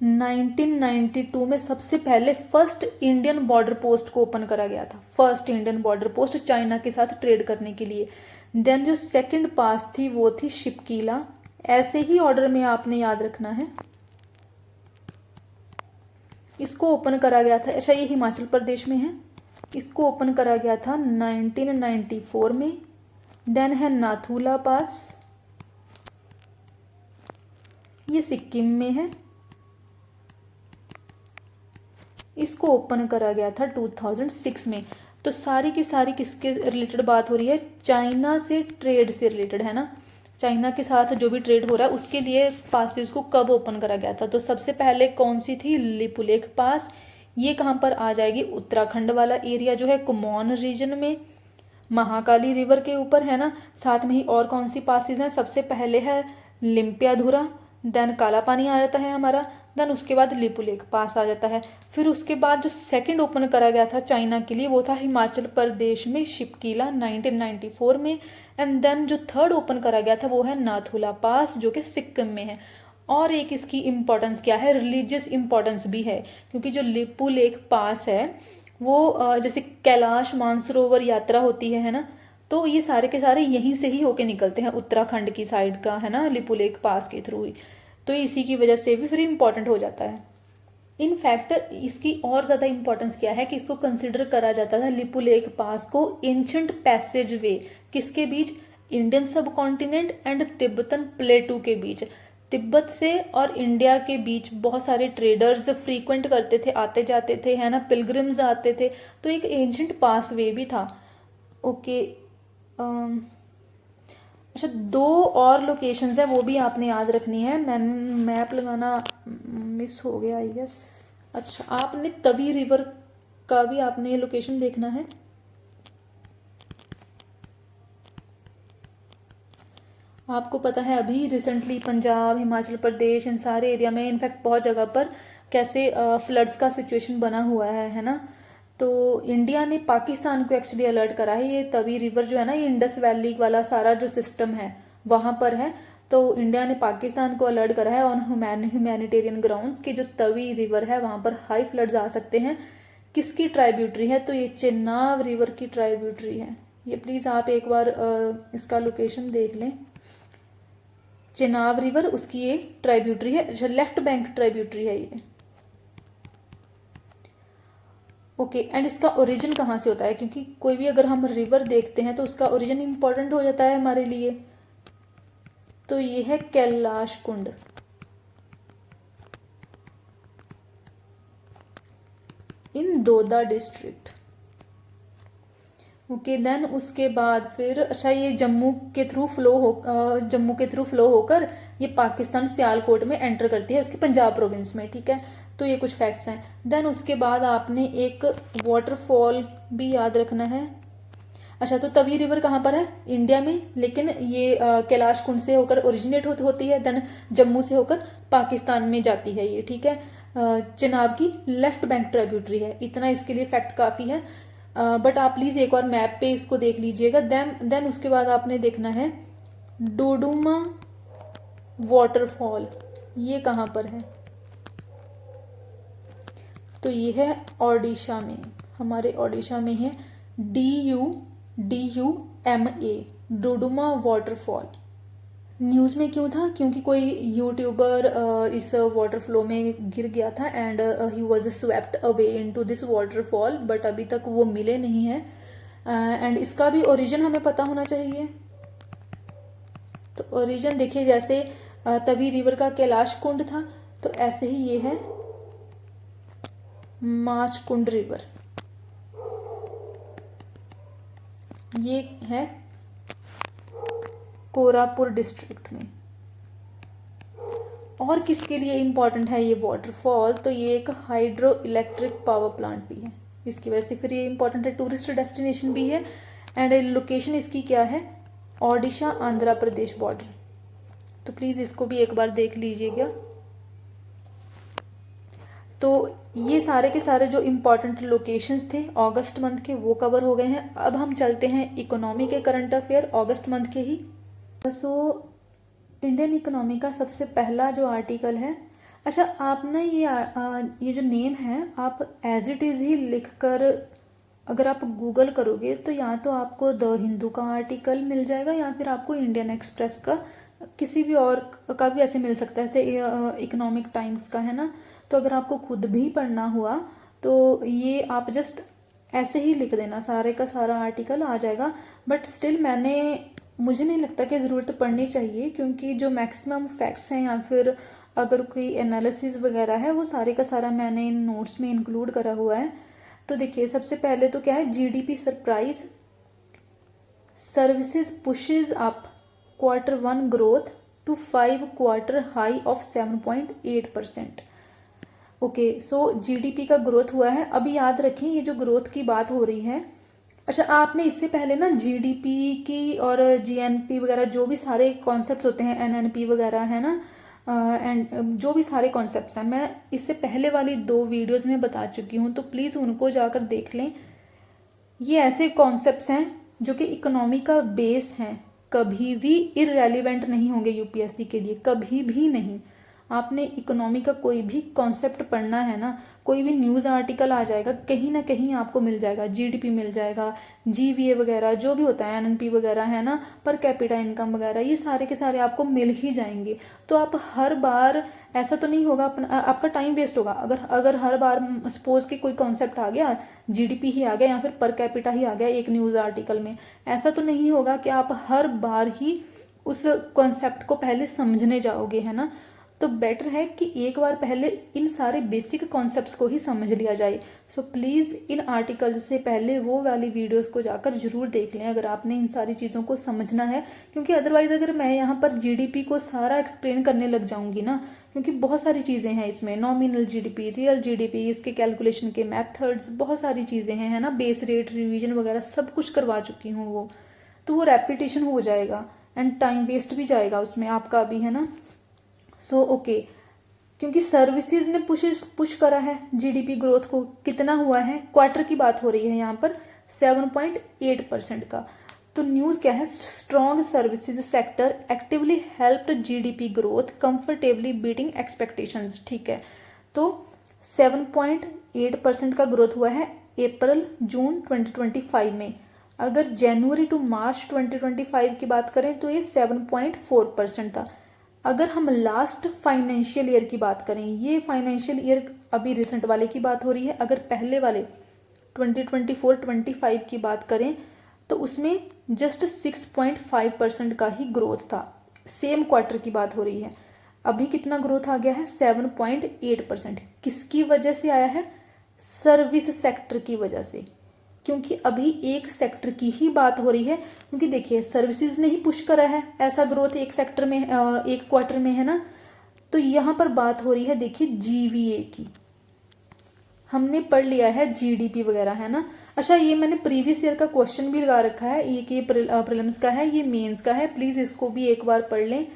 1992 में सबसे पहले फर्स्ट इंडियन बॉर्डर पोस्ट को ओपन करा गया था, first Indian border post China के साथ ट्रेड करने के लिए। देन जो सेकंड पास थी वो थी शिपकीला। ऐसे ही ऑर्डर में आपने याद रखना है। इसको ओपन करा गया था, अच्छा ये हिमाचल प्रदेश में है, इसको ओपन करा गया था 1994 में। देन है नाथुला पास, ये सिक्किम में है, इसको ओपन करा गया था 2006 में। तो सारी की सारी किसके रिलेटेड बात हो रही है, चाइना से ट्रेड से रिलेटेड है ना। चाइना के साथ जो भी ट्रेड हो रहा है उसके लिए पासेस को कब ओपन करा गया था। तो सबसे पहले कौन सी थी, लिपुलेख पास। ये कहाँ पर आ जाएगी, उत्तराखंड वाला एरिया जो है कुमोन रीजन में, महाकाली रिवर के ऊपर है ना। साथ में ही और कौन सी पासेस हैं, सबसे पहले है लिम्पियाधुरा, देन काला पानी आ जाता है हमारा, देन उसके बाद लिपुलेख पास आ जाता है। फिर उसके बाद जो सेकंड ओपन करा गया था चाइना के लिए वो था हिमाचल प्रदेश में शिपकीला 1994 में। एंड देन जो थर्ड ओपन करा गया था वो है नाथुला पास जो कि सिक्किम में है। और एक इसकी इम्पोर्टेंस क्या है, रिलीजियस इम्पोर्टेंस भी है, क्योंकि जो लिपुलेख पास है वो जैसे कैलाश मानसरोवर यात्रा होती है ना, तो ये सारे के सारे यहीं से ही होके निकलते हैं, उत्तराखंड की साइड का है ना, लिपुलेख पास के थ्रू ही। तो इसी की वजह से भी फिर इम्पोर्टेंट हो जाता है। इनफैक्ट इसकी और ज़्यादा इंपॉर्टेंस क्या है कि इसको कंसिडर करा जाता था लिपुलेख पास को एंशंट पैसेज वे, किसके बीच, इंडियन सब कॉन्टिनेंट एंड तिब्बतन प्लेटू के बीच। तिब्बत से और इंडिया के बीच बहुत सारे ट्रेडर्स फ्रीक्वेंट करते थे, आते जाते थे, है ना, पिलग्रिम्स आते थे, तो एक एंशंट पास वे भी था। ओके, अच्छा, दो और लोकेशंस है वो भी आपने याद रखनी है। मैं मैप लगाना मिस हो गया आई गेस। अच्छा, आपने तवी रिवर का भी आपने लोकेशन देखना है। आपको पता है अभी रिसेंटली पंजाब, हिमाचल प्रदेश, इन सारे एरिया में, इनफैक्ट बहुत जगह पर कैसे फ्लड्स का सिचुएशन बना हुआ है ना। तो इंडिया ने पाकिस्तान को एक्चुअली अलर्ट करा है। ये तवी रिवर जो है ना, ये इंडस वैली वाला सारा जो सिस्टम है वहां पर है। तो इंडिया ने पाकिस्तान को अलर्ट करा है ऑन ह्यूमैनिटेरियन ग्राउंड्स कि जो तवी रिवर है वहां पर हाई फ्लड्स आ सकते हैं। किसकी ट्राइब्यूटरी है? तो ये चेनाब रिवर की ट्राइब्यूटरी है। ये प्लीज आप एक बार इसका लोकेशन देख लें। चेनाब रिवर उसकी ये ट्राइब्यूटरी है। अच्छा, लेफ्ट बैंक ट्राइब्यूटरी है ये। ओके, एंड इसका ओरिजिन कहाँ से होता है? क्योंकि कोई भी अगर हम रिवर देखते हैं तो उसका ओरिजिन इंपॉर्टेंट हो जाता है हमारे लिए। तो ये है कैलाश कुंड। इन दोदा डिस्ट्रिक्ट। ओके, देन उसके बाद फिर अच्छा, ये जम्मू के थ्रू फ्लो होकर ये पाकिस्तान सियालकोट में एंटर करती है, उसके पंजाब प्रोविंस में, ठीक है। तो ये कुछ फैक्ट्स हैं। देन उसके बाद आपने एक वाटरफॉल भी याद रखना है। अच्छा, तो तवी रिवर कहाँ पर है? इंडिया में, लेकिन ये कैलाश कुंड से होकर ओरिजिनेट होती है, देन जम्मू से होकर पाकिस्तान में जाती है ये, ठीक है। चिनाब की लेफ्ट बैंक ट्राइब्यूटरी है। इतना इसके लिए फैक्ट काफ़ी है। बट आप प्लीज़ एक और मैप पे इसको देख लीजिएगा। देन उसके बाद आपने देखना है डोडुमा वाटरफॉल। ये कहाँ पर है? तो ये है ओडिशा में, हमारे ओडिशा में है। DUMA, डोडुमा waterfall. न्यूज़ में क्यों था? क्योंकि कोई यूट्यूबर इस वाटर फ्लो में गिर गया था and he was swept away into this waterfall, but अभी तक वो मिले नहीं है। एंड इसका भी ओरिजिन हमें पता होना चाहिए। तो ओरिजिन देखिए, जैसे तवी रिवर का कैलाश कुंड था, तो ऐसे ही ये है माचकुंड रिवर। ये है कोरापुर डिस्ट्रिक्ट में। और किसके लिए इम्पॉर्टेंट है ये वाटरफॉल? तो ये एक हाइड्रो इलेक्ट्रिक पावर प्लांट भी है, इसकी वजह से फिर ये इम्पॉर्टेंट है। टूरिस्ट डेस्टिनेशन भी है। एंड लोकेशन इसकी क्या है? ओडिशा आंध्र प्रदेश बॉर्डर। तो प्लीज़ इसको भी एक बार देख लीजिएगा। तो ये सारे के सारे जो इम्पोर्टेंट लोकेशंस थे अगस्त मंथ के, वो कवर हो गए हैं। अब हम चलते हैं इकोनॉमी के करंट अफेयर अगस्त मंथ के ही। सो इंडियन इकोनॉमी का सबसे पहला जो आर्टिकल है, अच्छा आप ना ये जो नेम है आप एज इट इज़ ही लिख कर अगर आप गूगल करोगे तो या तो आपको द हिंदू का आर्टिकल मिल जाएगा या फिर आपको इंडियन एक्सप्रेस का, किसी भी और का भी ऐसे मिल सकता है, जैसे इकोनॉमिक टाइम्स का, है ना। तो अगर आपको खुद भी पढ़ना हुआ तो ये आप जस्ट ऐसे ही लिख देना, सारे का सारा आर्टिकल आ जाएगा। बट स्टिल मुझे नहीं लगता कि ज़रूरत पढ़नी चाहिए, क्योंकि जो मैक्सिमम फैक्ट्स हैं या फिर अगर कोई एनालिसिस वगैरह है वो सारे का सारा मैंने इन नोट्स में इंक्लूड करा हुआ है। तो देखिए, सबसे पहले तो क्या है, GDP surprise, services pushes up Q1 growth to 5 quarter high of 7.8%। Okay, so GDP का ग्रोथ हुआ है। अभी याद रखें ये जो ग्रोथ की बात हो रही है, अच्छा आपने इससे पहले ना जीडीपी की और जीएनपी वगैरह जो भी सारे कॉन्सेप्ट्स होते हैं, एनएनपी वगैरह, है ना, एंड जो भी सारे कॉन्सेप्ट्स हैं, मैं इससे पहले वाली 2 वीडियोस में बता चुकी हूँ, तो प्लीज़ उनको जाकर देख लें। ये ऐसे कॉन्सेप्ट्स हैं जो कि इकोनॉमी का बेस हैं, कभी भी इररेलीवेंट नहीं होंगे यूपीएससी के लिए, कभी भी नहीं। आपने इकोनॉमी का कोई भी कॉन्सेप्ट पढ़ना है ना, कोई भी न्यूज़ आर्टिकल आ जाएगा, कहीं ना कहीं आपको मिल जाएगा, जीडीपी मिल जाएगा, जीवीए वगैरह जो भी होता है, एनएनपी वगैरह है ना, पर कैपिटा इनकम वगैरह, ये सारे के सारे आपको मिल ही जाएंगे। तो आप हर बार, ऐसा तो नहीं होगा आपका टाइम वेस्ट होगा अगर अगर हर बार सपोज कि कोई कॉन्सेप्ट आ गया, जीडीपी ही आ गया या फिर पर कैपिटा ही आ गया एक न्यूज़ आर्टिकल में, ऐसा तो नहीं होगा कि आप हर बार ही उस कॉन्सेप्ट को पहले समझने जाओगे, है ना। तो बेटर है कि एक बार पहले इन सारे बेसिक कॉन्सेप्ट्स को ही समझ लिया जाए। सो प्लीज़ इन आर्टिकल्स से पहले वो वाली वीडियोस को जाकर जरूर देख लें अगर आपने इन सारी चीज़ों को समझना है, क्योंकि अदरवाइज अगर मैं यहाँ पर जीडीपी को सारा एक्सप्लेन करने लग जाऊंगी ना, क्योंकि बहुत सारी चीज़ें हैं इसमें, नॉमिनल जीडीपी, रियल जीडीपी, इसके कैलकुलेशन के मेथड्स, बहुत सारी चीज़ें हैं, है ना, बेस रेट रिवीजन वगैरह सब कुछ करवा चुकी हूँ वो, तो वो रेपिटेशन हो जाएगा एंड टाइम वेस्ट भी जाएगा उसमें आपका भी, है ना। सो ओके, क्योंकि सर्विसेज ने पुश करा है जीडीपी ग्रोथ को, कितना हुआ है, क्वार्टर की बात हो रही है यहाँ पर 7.8% का। तो न्यूज़ क्या है, strong services sector actively helped GDP growth comfortably beating expectations, ठीक है। तो 7.8% का ग्रोथ हुआ है अप्रैल जून 2025 में। अगर जनवरी टू मार्च 2025 की बात करें तो ये 7.4% था। अगर हम लास्ट फाइनेंशियल ईयर की बात करें, ये फाइनेंशियल ईयर अभी रिसेंट वाले की बात हो रही है, अगर पहले वाले 2024-25 की बात करें तो उसमें जस्ट 6.5% का ही ग्रोथ था, सेम क्वार्टर की बात हो रही है। अभी कितना ग्रोथ आ गया है, 7.8%। किसकी वजह से आया है, सर्विस सेक्टर की वजह से, क्योंकि अभी एक सेक्टर की ही बात हो रही है, क्योंकि देखिए सर्विसेज ने ही पुश करा है ऐसा ग्रोथ एक सेक्टर में, एक क्वार्टर में, है ना। तो यहाँ पर बात हो रही है, देखिए जीवीए की, हमने पढ़ लिया है जीडीपी वगैरह, है ना। अच्छा, ये मैंने प्रीवियस ईयर का क्वेश्चन भी लगा रखा है, ये प्रीलिम्स का है, ये मेंस का है, प्लीज इसको भी एक बार पढ़ लें।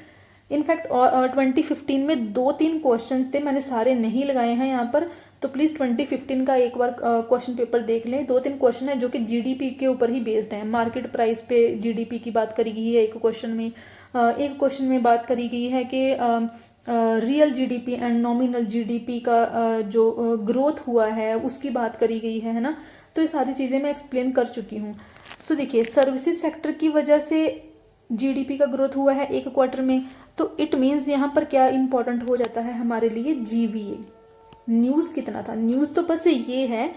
इनफैक्ट 2015 में 2-3 क्वेश्चन थे, मैंने सारे नहीं लगाए हैं यहाँ पर, तो प्लीज 2015 का एक बार क्वेश्चन पेपर देख लें। 2-3 क्वेश्चन है जो कि जीडीपी के ऊपर ही बेस्ड है, मार्केट प्राइस पे जीडीपी की बात करी गई है एक क्वेश्चन में, एक क्वेश्चन में बात करी गई है कि real GDP and nominal GDP का जो ग्रोथ हुआ है उसकी बात करी गई है ना। तो ये सारी चीज़ें मैं एक्सप्लेन कर चुकी हूँ। सो देखिए, सर्विसेज सेक्टर की वजह से जीडीपी का ग्रोथ हुआ है एक क्वार्टर में, तो इट मीन्स यहाँ पर क्या इंपॉर्टेंट हो जाता है हमारे लिए, जीवीए। न्यूज़ कितना था, न्यूज़ तो बस ये है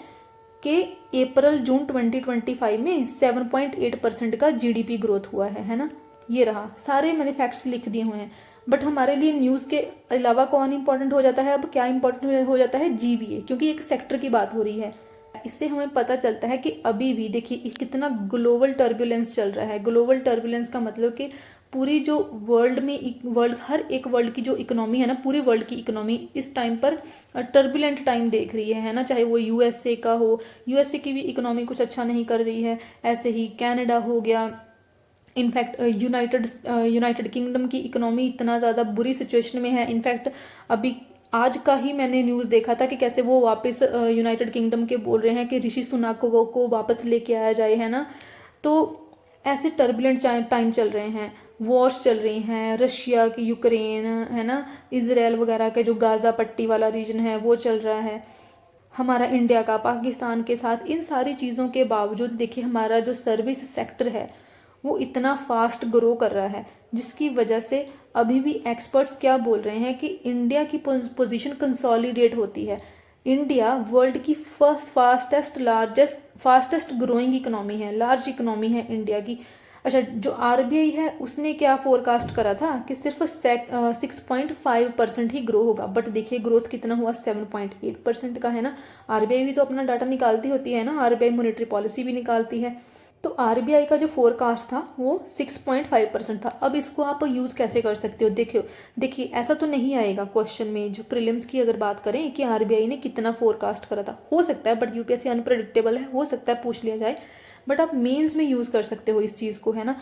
कि अप्रैल जून 2025 में 7.8% का जीडीपी ग्रोथ हुआ है ना। ये रहा, सारे मैंने फैक्ट्स लिख दिए हुए हैं। बट हमारे लिए न्यूज़ के अलावा कौन इंपॉर्टेंट हो जाता है, अब क्या इंपॉर्टेंट हो जाता है, जीवीए, क्योंकि एक सेक्टर की बात हो रही है। इससे हमें पता चलता है कि अभी भी देखिए कितना ग्लोबल टर्बुलेंस चल रहा है। ग्लोबल टर्बुलेंस का मतलब कि पूरी जो हर एक वर्ल्ड की जो इकोनॉमी है ना, पूरी वर्ल्ड की इकोनॉमी इस टाइम पर टर्बुलेंट टाइम देख रही है ना। चाहे वो यूएसए का हो, यूएसए की भी इकोनॉमी कुछ अच्छा नहीं कर रही है, ऐसे ही कनाडा हो गया, इनफैक्ट यूनाइटेड किंगडम की इकोनॉमी इतना ज़्यादा बुरी सिचुएशन में है। इनफैक्ट अभी आज का ही मैंने न्यूज़ देखा था कि कैसे वो वापस यूनाइटेड किंगडम के बोल रहे हैं कि ऋषि सुनाक को वापस लेके आया जाए, है ना। तो ऐसे टर्बुलेंट टाइम चल रहे हैं, वॉर्स चल रही हैं, रशिया की यूक्रेन, है ना, इसराइल वगैरह के जो गाजा पट्टी वाला रीजन है वो चल रहा है, हमारा इंडिया का पाकिस्तान के साथ। इन सारी चीज़ों के बावजूद देखिए हमारा जो सर्विस सेक्टर है वो इतना फास्ट ग्रो कर रहा है, जिसकी वजह से अभी भी एक्सपर्ट्स क्या बोल रहे हैं कि इंडिया की पोजीशन कंसोलिडेट होती है। इंडिया वर्ल्ड की फास्टेस्ट ग्रोइंग इकोनॉमी है, लार्ज इकोनॉमी है इंडिया की। अच्छा, जो आरबीआई है उसने क्या फोरकास्ट करा था कि सिर्फ 6.5% ही ग्रो होगा, बट देखिए ग्रोथ कितना हुआ, 7.8% का, है ना। आरबीआई भी तो अपना डाटा निकालती होती है ना, आरबीआई मॉनेटरी पॉलिसी भी निकालती है। तो आरबीआई का जो फोरकास्ट था वो 6.5% था। अब इसको आप यूज़ कैसे कर सकते हो, देखिए ऐसा तो नहीं आएगा क्वेश्चन में, जो प्रीलिम्स की अगर बात करें कि आरबीआई ने कितना फोरकास्ट करा था, हो सकता है, बट यूपीएससी अनप्रेडिक्टेबल है, हो सकता है पूछ लिया जाए, बट आप मेंस में यूज़ कर सकते हो इस चीज़ को, है ना।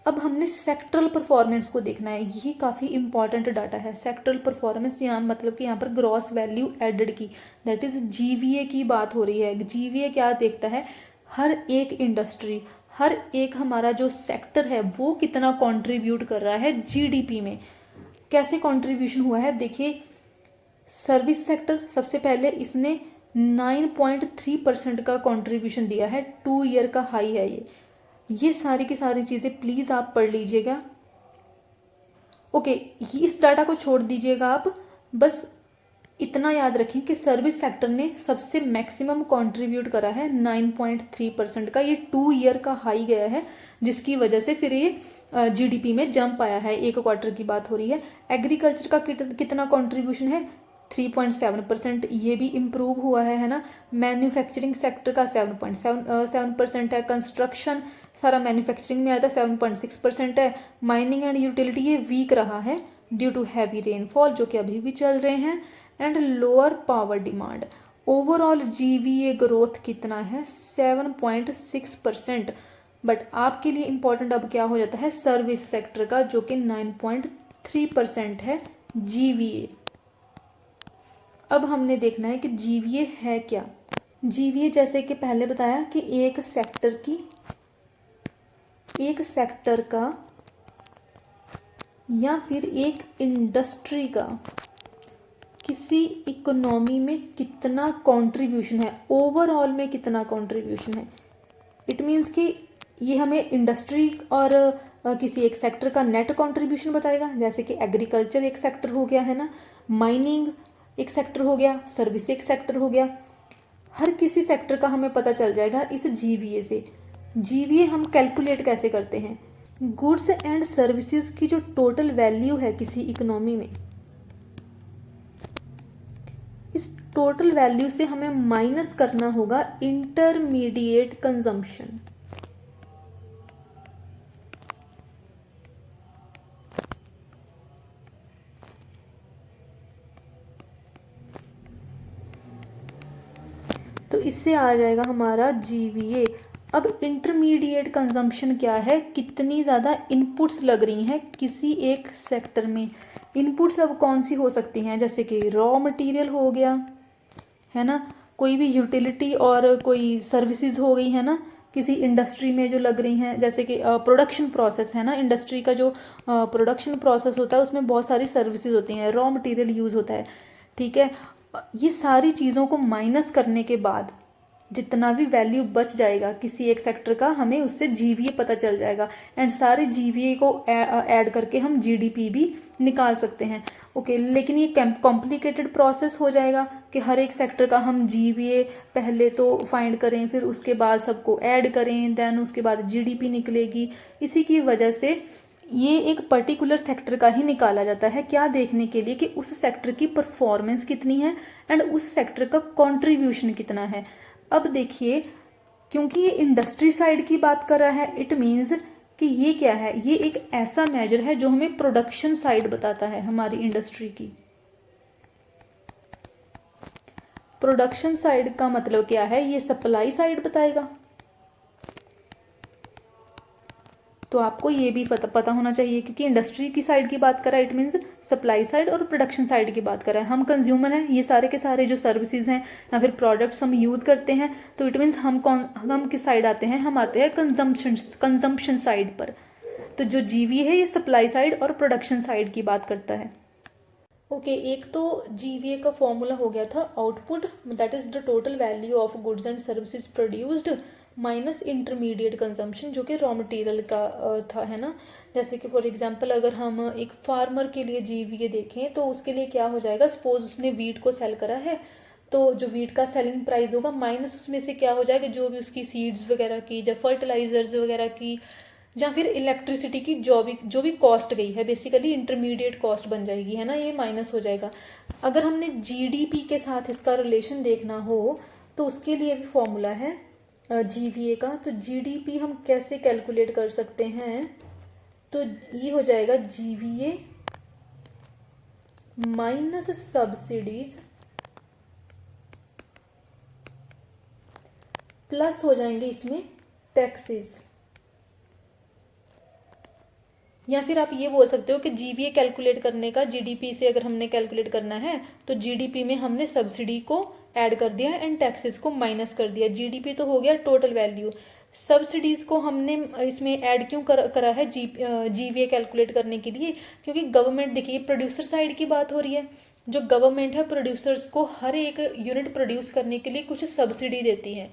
अब हमने सेक्टरल परफॉर्मेंस को देखना है, यही काफ़ी इंपॉर्टेंट डाटा है। सेक्टरल परफॉर्मेंस यहाँ मतलब कि यहाँ पर ग्रॉस वैल्यू एडेड की, दैट इज जीवीए की बात हो रही है। जीवीए क्या देखता है, हर एक इंडस्ट्री, हर एक हमारा जो सेक्टर है वो कितना कंट्रीब्यूट कर रहा है जीडीपी में। कैसे कंट्रीब्यूशन हुआ है देखिए, सर्विस सेक्टर सबसे पहले इसने 9.3% का कंट्रीब्यूशन दिया है, 2 ईयर का हाई है ये सारी की सारी चीज़ें प्लीज़ आप पढ़ लीजिएगा। ओके, इस डाटा को छोड़ दीजिएगा आप, बस इतना याद रखें कि सर्विस सेक्टर ने सबसे मैक्सिमम कंट्रीब्यूट करा है 9.3% का, ये 2 ईयर का हाई गया है, जिसकी वजह से फिर ये जीडीपी में जंप आया है। एक क्वार्टर की बात हो रही है। एग्रीकल्चर का कितना कंट्रीब्यूशन है, 3.7%, ये भी इम्प्रूव हुआ है ना। मैन्युफैक्चरिंग सेक्टर का 7.7% है। कंस्ट्रक्शन सारा मैन्युफैक्चरिंग में आता है, 7.6% है। माइनिंग एंड यूटिलिटी ये वीक रहा है ड्यू टू हैवी रेनफॉल, जो कि अभी भी चल रहे हैं, and lower power demand. Overall GVA growth कितना है, 7.6%। बट आपके लिए इंपॉर्टेंट अब क्या हो जाता है, सर्विस सेक्टर का, जो कि 9.3% है जीवीए। अब हमने देखना है कि जीवीए है क्या। जीवीए जैसे कि पहले बताया कि एक सेक्टर का या फिर एक इंडस्ट्री का किसी इकोनॉमी में कितना कंट्रीब्यूशन है, ओवरऑल में कितना कंट्रीब्यूशन है। इट मीन्स कि ये हमें इंडस्ट्री और किसी एक सेक्टर का नेट कंट्रीब्यूशन बताएगा, जैसे कि एग्रीकल्चर एक सेक्टर हो गया है ना, माइनिंग एक सेक्टर हो गया, सर्विस एक सेक्टर हो गया। हर किसी सेक्टर का हमें पता चल जाएगा इस जीवीए से। जीवीए हम कैलकुलेट कैसे करते हैं, गुड्स एंड सर्विसेज की जो टोटल वैल्यू है किसी इकोनॉमी में, इस टोटल वैल्यू से हमें माइनस करना होगा इंटरमीडिएट कंजम्पशन। तो इससे आ जाएगा हमारा जीवीए। अब इंटरमीडिएट कंजम्पशन क्या है, कितनी ज़्यादा इनपुट्स लग रही हैं किसी एक सेक्टर में। इनपुट्स अब कौन सी हो सकती हैं, जैसे कि रॉ मटेरियल हो गया है ना, कोई भी यूटिलिटी और कोई सर्विसेज हो गई है ना, किसी इंडस्ट्री में जो लग रही हैं, जैसे कि प्रोडक्शन प्रोसेस है ना, इंडस्ट्री का जो प्रोडक्शन प्रोसेस होता है उसमें बहुत सारी सर्विसेज होती हैं, रॉ मटेरियल यूज़ होता है, ठीक है। ये सारी चीज़ों को माइनस करने के बाद जितना भी वैल्यू बच जाएगा किसी एक सेक्टर का, हमें उससे जीवीए पता चल जाएगा, एंड सारे जीवीए को ऐड करके हम जीडीपी भी निकाल सकते हैं। ओके, लेकिन ये कॉम्प्लिकेटेड प्रोसेस हो जाएगा कि हर एक सेक्टर का हम जीवीए पहले तो फाइंड करें, फिर उसके बाद सबको ऐड करें, देन उसके बाद जीडीपी निकलेगी। इसी की वजह से ये एक पर्टिकुलर सेक्टर का ही निकाला जाता है, क्या देखने के लिए कि उस सेक्टर की परफॉर्मेंस कितनी है एंड उस सेक्टर का कंट्रीब्यूशन कितना है। अब देखिए, क्योंकि ये इंडस्ट्री साइड की बात कर रहा है, इट मीन्स कि ये क्या है, ये एक ऐसा मेजर है जो हमें प्रोडक्शन साइड बताता है हमारी इंडस्ट्री की। प्रोडक्शन साइड का मतलब क्या है, ये सप्लाई साइड बताएगा। तो आपको ये भी पता होना चाहिए, क्योंकि इंडस्ट्री की साइड की बात कर रहा है, इट मीन्स सप्लाई साइड और प्रोडक्शन साइड की बात कर रहा है। हम कंज्यूमर हैं, ये सारे के सारे जो सर्विसेज हैं या फिर प्रोडक्ट्स हम यूज़ करते हैं, तो इट मीन्स हम किस साइड आते हैं, हम आते हैं कंजम्पशन साइड पर। तो जो जीवी है ये सप्लाई साइड और प्रोडक्शन साइड की बात करता है। ओके, एक तो जीवीए का फॉर्मूला हो गया था output, that is the total value of goods and services produced minus intermediate consumption, जो कि रॉ मटेरियल का था, है ना। जैसे कि फॉर एग्जांपल अगर हम एक फार्मर के लिए जीवीए देखें तो उसके लिए क्या हो जाएगा, सपोज उसने वीट को सेल करा है, तो जो वीट का सेलिंग प्राइस होगा माइनस उसमें से क्या हो जाएगा, जो भी उसकी सीड्स वगैरह की या फर्टिलाइजर्स वगैरह की या फिर इलेक्ट्रिसिटी की जो भी कॉस्ट गई है, बेसिकली इंटरमीडिएट कॉस्ट बन जाएगी, है ना, ये माइनस हो जाएगा। अगर हमने जीडीपी के साथ इसका रिलेशन देखना हो तो उसके लिए भी फॉर्मूला है जीवीए का। तो जीडीपी हम कैसे कैलकुलेट कर सकते हैं, तो ये हो जाएगा जीवीए माइनस सब्सिडीज प्लस हो जाएंगे इसमें टैक्सेस। या फिर आप ये बोल सकते हो कि जीवीए कैलकुलेट करने का जीडीपी से अगर हमने कैलकुलेट करना है तो जीडीपी में हमने सब्सिडी को ऐड कर दिया एंड टैक्सेस को माइनस कर दिया। जीडीपी तो हो गया टोटल वैल्यू, सब्सिडीज़ को हमने इसमें ऐड क्यों करा है जीवीए कैलकुलेट करने के लिए, क्योंकि गवर्नमेंट, देखिए प्रोड्यूसर साइड की बात हो रही है, जो गवर्नमेंट है प्रोड्यूसर्स को हर एक यूनिट प्रोड्यूस करने के लिए कुछ सब्सिडी देती है,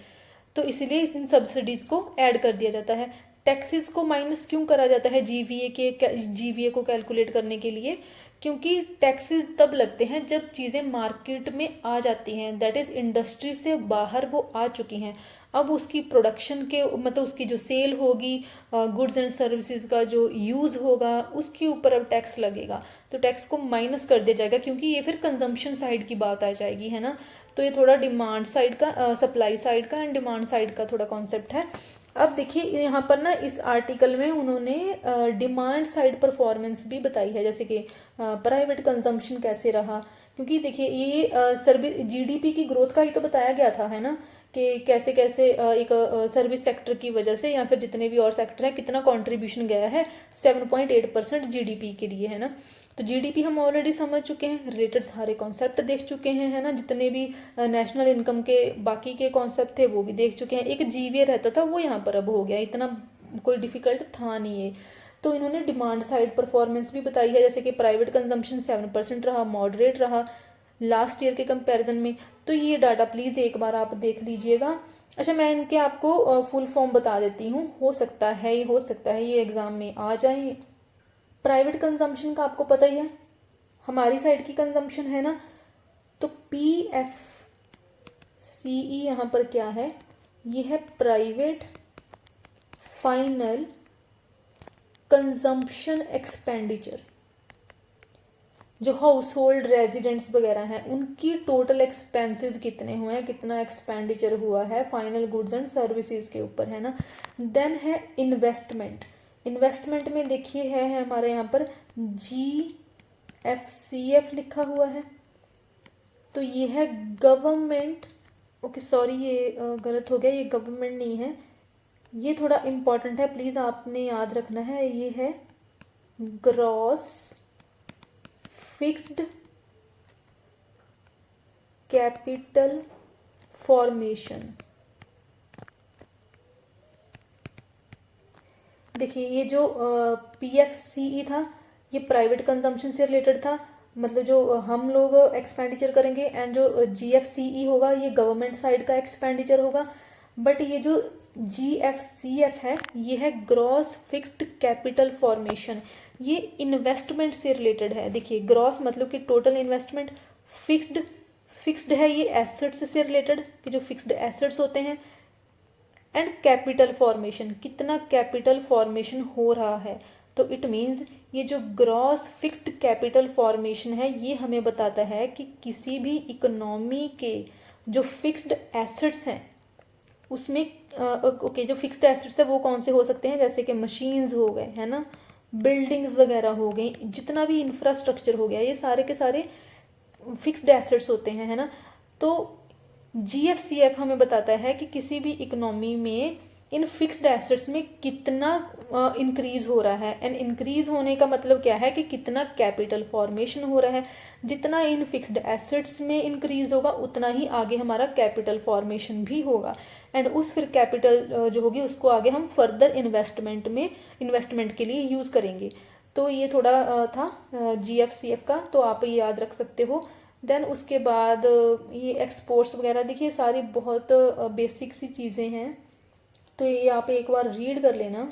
तो इसीलिए इन सब्सिडीज़ को ऐड कर दिया जाता है। टैक्सेस को माइनस क्यों करा जाता है जीवीए को कैलकुलेट करने के लिए, क्योंकि टैक्सेस तब लगते हैं जब चीज़ें मार्केट में आ जाती हैं, दैट इज़ इंडस्ट्री से बाहर वो आ चुकी हैं, अब उसकी प्रोडक्शन के मतलब उसकी जो सेल होगी, गुड्स एंड सर्विसेज का जो यूज़ होगा, उसके ऊपर अब टैक्स लगेगा, तो टैक्स को माइनस कर दिया जाएगा, क्योंकि ये फिर कंजम्पशन साइड की बात आ जाएगी, है ना। तो ये थोड़ा डिमांड साइड का, सप्लाई साइड का एंड डिमांड साइड का थोड़ा कॉन्सेप्ट है। अब देखिए यहाँ पर ना इस आर्टिकल में उन्होंने डिमांड साइड परफॉर्मेंस भी बताई है, जैसे कि प्राइवेट कंजम्पशन कैसे रहा, क्योंकि देखिए ये सर्विस जीडीपी की ग्रोथ का ही तो बताया गया था, है ना, कि कैसे कैसे एक सर्विस सेक्टर की वजह से या फिर जितने भी और सेक्टर है कितना कंट्रीब्यूशन गया है 7.8% जीडीपी के लिए, है ना। तो जीडीपी हम ऑलरेडी समझ चुके हैं, रिलेटेड सारे कॉन्सेप्ट देख चुके हैं, है ना, जितने भी नेशनल इनकम के बाकी के कॉन्सेप्ट थे वो भी देख चुके हैं। एक जीवीए रहता था वो यहाँ पर अब हो गया, इतना कोई डिफिकल्ट था नहीं है। तो इन्होंने डिमांड साइड परफॉर्मेंस भी बताई है, जैसे कि प्राइवेट कंजम्पशन 7% रहा, मॉडरेट रहा लास्ट ईयर के कंपैरिजन में। तो ये डाटा प्लीज़ एक बार आप देख लीजिएगा। अच्छा, मैं इनके आपको फुल फॉर्म बता देती हूँ, हो सकता है ये एग्ज़ाम में आ जाए। प्राइवेट कंजम्पशन का आपको पता ही है, हमारी साइड की कंजम्पशन है ना, तो PFCE यहाँ पर क्या है, ये है प्राइवेट फाइनल कंजम्पशन एक्सपेंडिचर। जो हाउस होल्ड रेजिडेंट्स वगैरह हैं उनकी टोटल एक्सपेंसेस कितने हुए हैं, कितना एक्सपेंडिचर हुआ है फाइनल गुड्स एंड सर्विसेज के ऊपर, है ना। देन है इन्वेस्टमेंट। इन्वेस्टमेंट में देखिए है हमारे यहाँ पर GFCF लिखा हुआ है, तो ये है गवर्नमेंट, ओके सॉरी ये गलत हो गया, ये गवर्नमेंट नहीं है, ये थोड़ा इम्पॉर्टेंट है, प्लीज़ आपने याद रखना है, ये है ग्रॉस फिक्स्ड कैपिटल फॉर्मेशन। देखिए ये जो PFCE था ये प्राइवेट कंजम्पशन से रिलेटेड था, मतलब जो हम लोग एक्सपेंडिचर करेंगे, एंड जो GFCE होगा ये गवर्नमेंट साइड का एक्सपेंडिचर होगा। बट ये जो GFCF है ये है ग्रॉस फिक्स्ड कैपिटल फॉर्मेशन, ये इन्वेस्टमेंट से रिलेटेड है। देखिए ग्रॉस मतलब कि टोटल इन्वेस्टमेंट, फिक्स्ड है ये एसेट्स से रिलेटेड, कि जो फिक्स्ड एसेट्स होते हैं, एंड कैपिटल फॉर्मेशन, कितना कैपिटल फॉर्मेशन हो रहा है। तो इट मीन्स ये जो ग्रॉस फिक्स्ड कैपिटल फॉर्मेशन है ये हमें बताता है कि किसी भी इकोनॉमी के जो फिक्स्ड एसेट्स हैं उसमें ओके जो फिक्स्ड एसेट्स है वो कौन से हो सकते हैं, जैसे कि मशीन्स हो गए, है ना, बिल्डिंग्स वगैरह हो गई, जितना भी इंफ्रास्ट्रक्चर हो गया, ये सारे के सारे फिक्स्ड एसेट्स होते हैं, है ना। तो GFCF हमें बताता है कि किसी भी इकोनॉमी में इन फिक्स्ड एसेट्स में कितना इंक्रीज हो रहा है, एंड इंक्रीज होने का मतलब क्या है कि कितना कैपिटल फॉर्मेशन हो रहा है। जितना इन फिक्स्ड एसेट्स में इंक्रीज होगा उतना ही आगे हमारा कैपिटल फॉर्मेशन भी होगा, एंड उस फिर कैपिटल जो होगी उसको आगे हम फर्दर इन्वेस्टमेंट के लिए यूज़ करेंगे। तो ये थोड़ा था GFCF का, तो आप ये याद रख सकते हो। देन उसके बाद ये एक्सपोर्ट्स वगैरह, देखिए सारी बहुत बेसिक सी चीज़ें हैं, तो ये आप एक बार रीड कर लेना।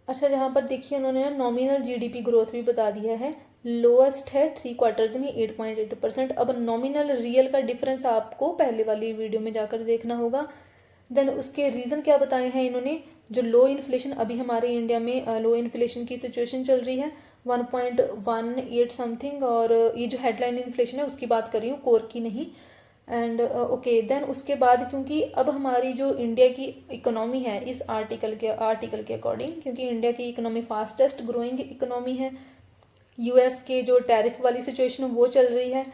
अच्छा, जहाँ पर देखिए उन्होंने नॉमिनल GDP ग्रोथ भी बता दिया है, लोएस्ट है 3 क्वार्टर्स में 8.8%। अब नॉमिनल रियल का डिफरेंस आपको पहले वाली वीडियो में जाकर देखना होगा। देन उसके रीज़न क्या बताए हैं इन्होंने, जो लो इन्फ्लेशन, अभी हमारे इंडिया में लो इन्फ्लेशन की सिचुएशन चल रही है 1.18 समथिंग, और ये जो हेडलाइन इन्फ्लेशन है उसकी बात कर रही हूँ, कोर की नहीं। एंड ओके देन उसके बाद, क्योंकि अब हमारी जो इंडिया की इकोनॉमी है इस आर्टिकल के अकॉर्डिंग, क्योंकि इंडिया की इकोनॉमी फास्टेस्ट ग्रोइंग इकोनॉमी है, US के जो टैरिफ वाली सिचुएशन वो चल रही है,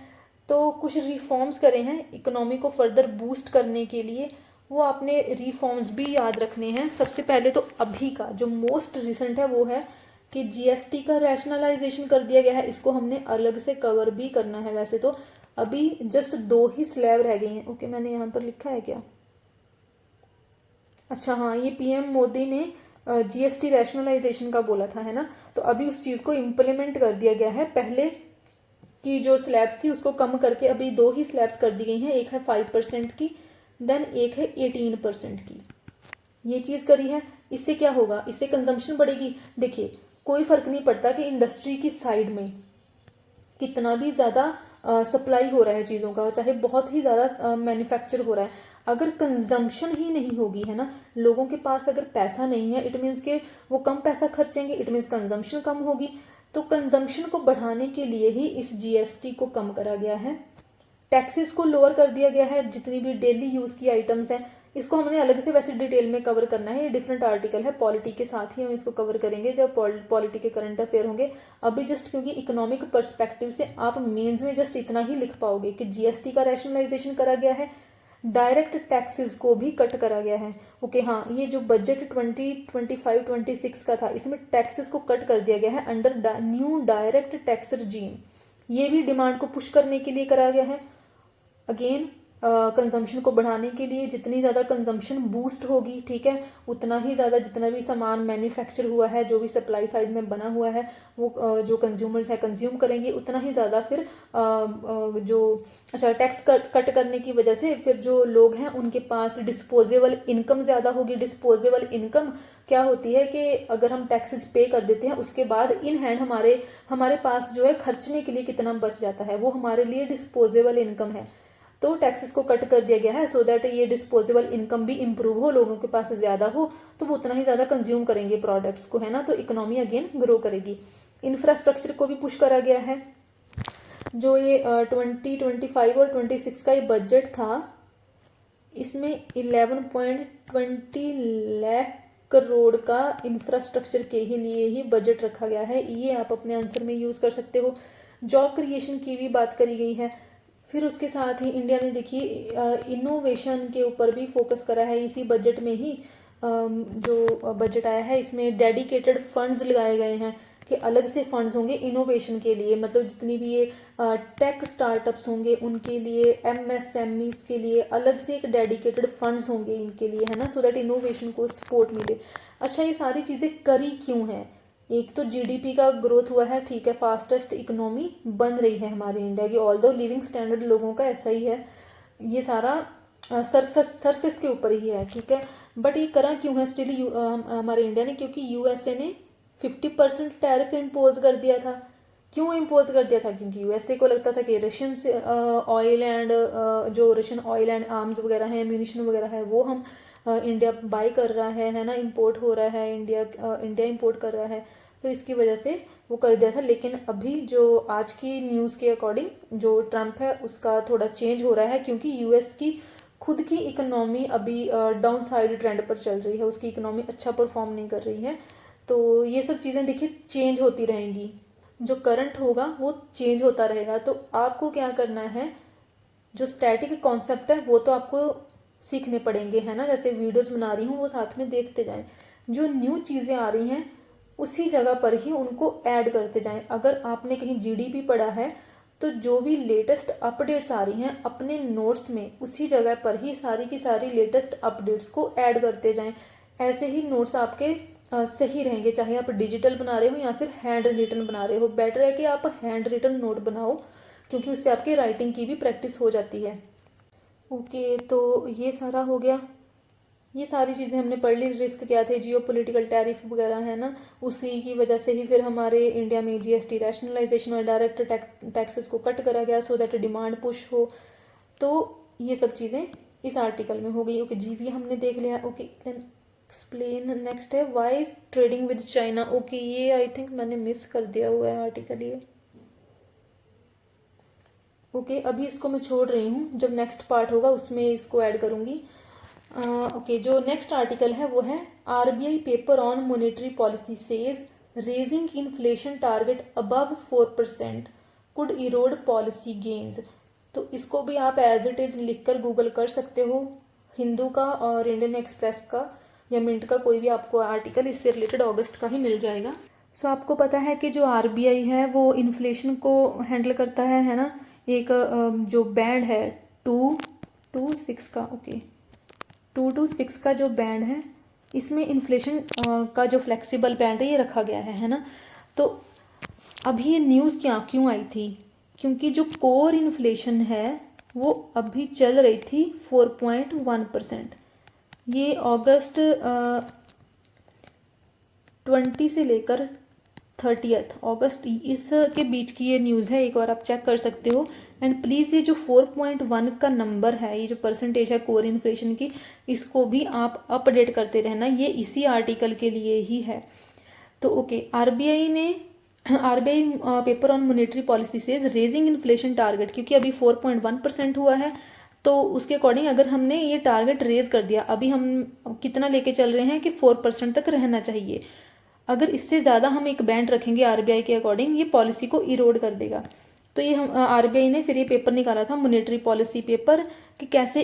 तो कुछ रिफॉर्म्स करे हैं इकोनॉमी को फर्दर बूस्ट करने के लिए, वो आपने रिफॉर्म्स भी याद रखने हैं। सबसे पहले तो अभी का जो मोस्ट रिसेंट है वो है कि GST का रैशनलाइजेशन कर दिया गया है, इसको हमने अलग से कवर भी करना है। वैसे तो अभी जस्ट 2 ही स्लैब रह गई हैं, ओके मैंने यहाँ पर लिखा है क्या, अच्छा हाँ, ये पीएम मोदी ने जीएसटी रैशनलाइजेशन का बोला था, है ना। तो अभी उस चीज़ को इम्प्लीमेंट कर दिया गया है। पहले की जो स्लैब्स थी उसको कम करके अभी 2 ही स्लैब्स कर दी गई हैं, एक है 5% की, देन एक है 18% की। ये चीज़ करी है। इससे क्या होगा, इससे कंजम्पशन बढ़ेगी। देखिए, कोई फर्क नहीं पड़ता कि इंडस्ट्री की साइड में कितना भी ज़्यादा सप्लाई हो रहा है चीज़ों का, चाहे बहुत ही ज़्यादा मैन्युफैक्चर हो रहा है, अगर कंजम्पशन ही नहीं होगी, है ना, लोगों के पास अगर पैसा नहीं है, इट मीन्स के वो कम पैसा खर्चेंगे, इट मीन्स कंजम्पशन कम होगी। तो कंजम्पशन को बढ़ाने के लिए ही इस जीएसटी को कम करा गया है। टैक्सेस को लोअर कर दिया गया है। जितनी भी डेली यूज़ की आइटम्स हैं, इसको हमने अलग से वैसे डिटेल में कवर करना है, ये डिफरेंट आर्टिकल है, पॉलिटी के साथ ही हम इसको कवर करेंगे जब पॉलिटी के करंट अफेयर होंगे। अभी जस्ट क्योंकि इकोनॉमिक पर्सपेक्टिव से आप मेंस में जस्ट इतना ही लिख पाओगे कि जीएसटी का रैशनलाइजेशन करा गया है, डायरेक्ट टैक्सेस को भी कट करा गया है। ओके हाँ, ये जो बजट 2025-26 का था, इसमें टैक्सेस को कट कर दिया गया है अंडर न्यू डायरेक्ट टैक्स रजीम। ये भी डिमांड को पुश करने के लिए करा गया है। अगेन कंजम्पशन को बढ़ाने के लिए, जितनी ज़्यादा कंजम्पशन बूस्ट होगी, ठीक है, उतना ही ज़्यादा जितना भी सामान मैन्युफैक्चर हुआ है, जो भी सप्लाई साइड में बना हुआ है, वो जो कंज्यूमर्स है कंज्यूम करेंगे, उतना ही ज़्यादा फिर जो अच्छा टैक्स कट करने की वजह से फिर जो लोग हैं उनके पास डिस्पोजेबल इनकम ज़्यादा होगी। डिस्पोजेबल इनकम क्या होती है कि अगर हम टैक्सेस पे कर देते हैं, उसके बाद इन हैंड हमारे पास जो है खर्चने के लिए कितना बच जाता है, वो हमारे लिए डिस्पोजेबल इनकम है। तो टैक्सेस को कट कर दिया गया है सो दैट ये डिस्पोजेबल इनकम भी इंप्रूव हो, लोगों के पास ज़्यादा हो, तो वो उतना ही ज़्यादा कंज्यूम करेंगे प्रोडक्ट्स को, है ना, तो इकोनॉमी अगेन ग्रो करेगी। इंफ्रास्ट्रक्चर को भी पुश करा गया है। जो ये 2025 और 26 का ये बजट था, इसमें 11.20 लाख करोड़ का इंफ्रास्ट्रक्चर के ही लिए ही बजट रखा गया है। ये आप अपने आंसर में यूज़ कर सकते हो। जॉब क्रिएशन की भी बात करी गई है। फिर उसके साथ ही इंडिया ने देखिए इनोवेशन के ऊपर भी फोकस करा है इसी बजट में ही। जो बजट आया है इसमें डेडिकेटेड फंड्स लगाए गए हैं कि अलग से फंड्स होंगे इनोवेशन के लिए, मतलब जितनी भी ये टेक स्टार्टअप्स होंगे उनके लिए, एमएसएमईज के लिए अलग से एक डेडिकेटेड फंड्स होंगे इनके लिए, है ना, सो दैट इनोवेशन को सपोर्ट मिले। अच्छा, ये सारी चीज़ें करी क्यों हैं? एक तो जीडीपी का ग्रोथ हुआ है, ठीक है, फास्टेस्ट इकोनॉमी बन रही है हमारी इंडिया की, ऑल्दो लिविंग स्टैंडर्ड लोगों का ऐसा ही है, ये सारा सरफेस के ऊपर ही है, ठीक है, बट ये करा क्यों है स्टिल हमारे इंडिया ने? क्योंकि यूएसए ने 50% टैरिफ इम्पोज कर दिया था। क्यों इम्पोज कर दिया था? क्योंकि यूएसए को लगता था कि रशियन से ऑयल एंड जो रशियन ऑयल एंड आर्म्स वगैरह हैं, म्यूनिशन वगैरह है, वो हम इंडिया बाई कर रहा है ना, इंपोर्ट हो रहा है, इंडिया इंपोर्ट कर रहा है, तो इसकी वजह से वो कर दिया था। लेकिन अभी जो आज की न्यूज़ के अकॉर्डिंग जो ट्रम्प है उसका थोड़ा चेंज हो रहा है, क्योंकि यूएस की खुद की इकोनॉमी अभी डाउन साइड ट्रेंड पर चल रही है, उसकी इकोनॉमी अच्छा परफॉर्म नहीं कर रही है। तो ये सब चीज़ें देखिए चेंज होती रहेंगी, जो करंट होगा वो चेंज होता रहेगा। तो आपको क्या करना है, जो स्टैटिक कॉन्सेप्ट है वो तो आपको सीखने पड़ेंगे, है ना, जैसे वीडियोस बना रही हूँ वो साथ में देखते जाएं, जो न्यू चीज़ें आ रही हैं उसी जगह पर ही उनको ऐड करते जाएं। अगर आपने कहीं जीडीपी पढ़ा है तो जो भी लेटेस्ट अपडेट्स आ रही हैं अपने नोट्स में उसी जगह पर ही सारी की सारी लेटेस्ट अपडेट्स को ऐड करते जाएं। ऐसे ही नोट्स आपके सही रहेंगे, चाहे आप डिजिटल बना रहे हो या फिर हैंड रिटन बना रहे हो। बेटर है कि आप हैंड रिटन नोट बनाओ, क्योंकि उससे आपकी राइटिंग की भी प्रैक्टिस हो जाती है। ओके, तो ये सारा हो गया, ये सारी चीज़ें हमने पढ़ ली। रिस्क क्या थे, जियो पोलिटिकल टैरिफ वगैरह, है ना, उसी की वजह से ही फिर हमारे इंडिया में जीएसटी रैशनलाइजेशन और डायरेक्ट टैक्सेस को कट करा गया सो दैट डिमांड पुश हो। तो ये सब चीज़ें इस आर्टिकल में हो गई। ओके, जीवी हमने देख लिया। ओके, देन एक्सप्लेन नेक्स्ट है why trading with China. Okay, ये आई थिंक मैंने मिस कर दिया हुआ है आर्टिकल ये। ओके, अभी इसको मैं छोड़ रही हूँ, जब नेक्स्ट पार्ट होगा उसमें इसको ऐड करूँगी। ओके, जो नेक्स्ट आर्टिकल है वो है RBI paper on monetary policy says raising inflation target above 4% could Erode policy gains. तो इसको भी आप एज इट इज़ लिख कर गूगल कर सकते हो, हिंदू का और इंडियन एक्सप्रेस का या मिंट का कोई भी आपको आर्टिकल इससे रिलेटेड अगस्त का ही मिल जाएगा। सो आपको पता है कि जो आरबीआई है वो इन्फ्लेशन को हैंडल करता है ना, एक जो बैंड है 2 to 6 का। ओके, 2 to 6 का जो बैंड है इसमें इन्फ्लेशन का जो फ्लेक्सिबल बैंड है ये रखा गया है ना। तो अभी ये न्यूज़ क्यों आई थी, क्योंकि जो कोर इन्फ्लेशन है वो अभी चल रही थी 4.1%। ये अगस्त 20 से लेकर 30 अगस्त इसके बीच की ये न्यूज़ है, एक बार आप चेक कर सकते हो। एंड प्लीज़ ये जो 4.1 का नंबर है, ये जो परसेंटेज है कोर इन्फ्लेशन की, इसको भी आप अपडेट करते रहना, ये इसी आर्टिकल के लिए ही है। तो okay, RBI paper on monetary policy से रेजिंग इन्फ्लेशन टारगेट, क्योंकि अभी 4.1% हुआ है, तो उसके अकॉर्डिंग अगर हमने ये टारगेट रेज कर दिया, अभी हम कितना लेके चल रहे हैं कि 4% तक रहना चाहिए। अगर इससे ज़्यादा हम एक बैंड रखेंगे आरबीआई के अकॉर्डिंग, ये पॉलिसी को इरोड कर देगा। तो ये हम आरबीआई ने फिर ये पेपर निकाला था, मॉनेटरी पॉलिसी पेपर, कि कैसे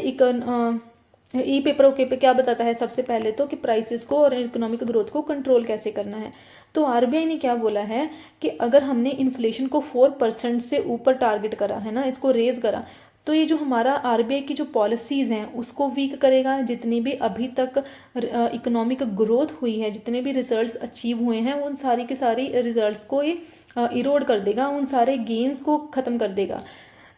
ई पेपर ओके पे क्या बताता है सबसे पहले तो कि प्राइसेस को और इकोनॉमिक ग्रोथ को कंट्रोल कैसे करना है। तो आरबीआई ने क्या बोला है कि अगर हमने इन्फ्लेशन को 4% से ऊपर टारगेट करा है ना, इसको रेज करा, तो ये जो हमारा आरबीआई की जो पॉलिसीज हैं उसको वीक करेगा। जितनी भी अभी तक इकोनॉमिक ग्रोथ हुई है, जितने भी रिजल्ट्स अचीव हुए हैं, उन सारी के सारी रिजल्ट्स को ये इरोड कर देगा, उन सारे गेन्स को ख़त्म कर देगा।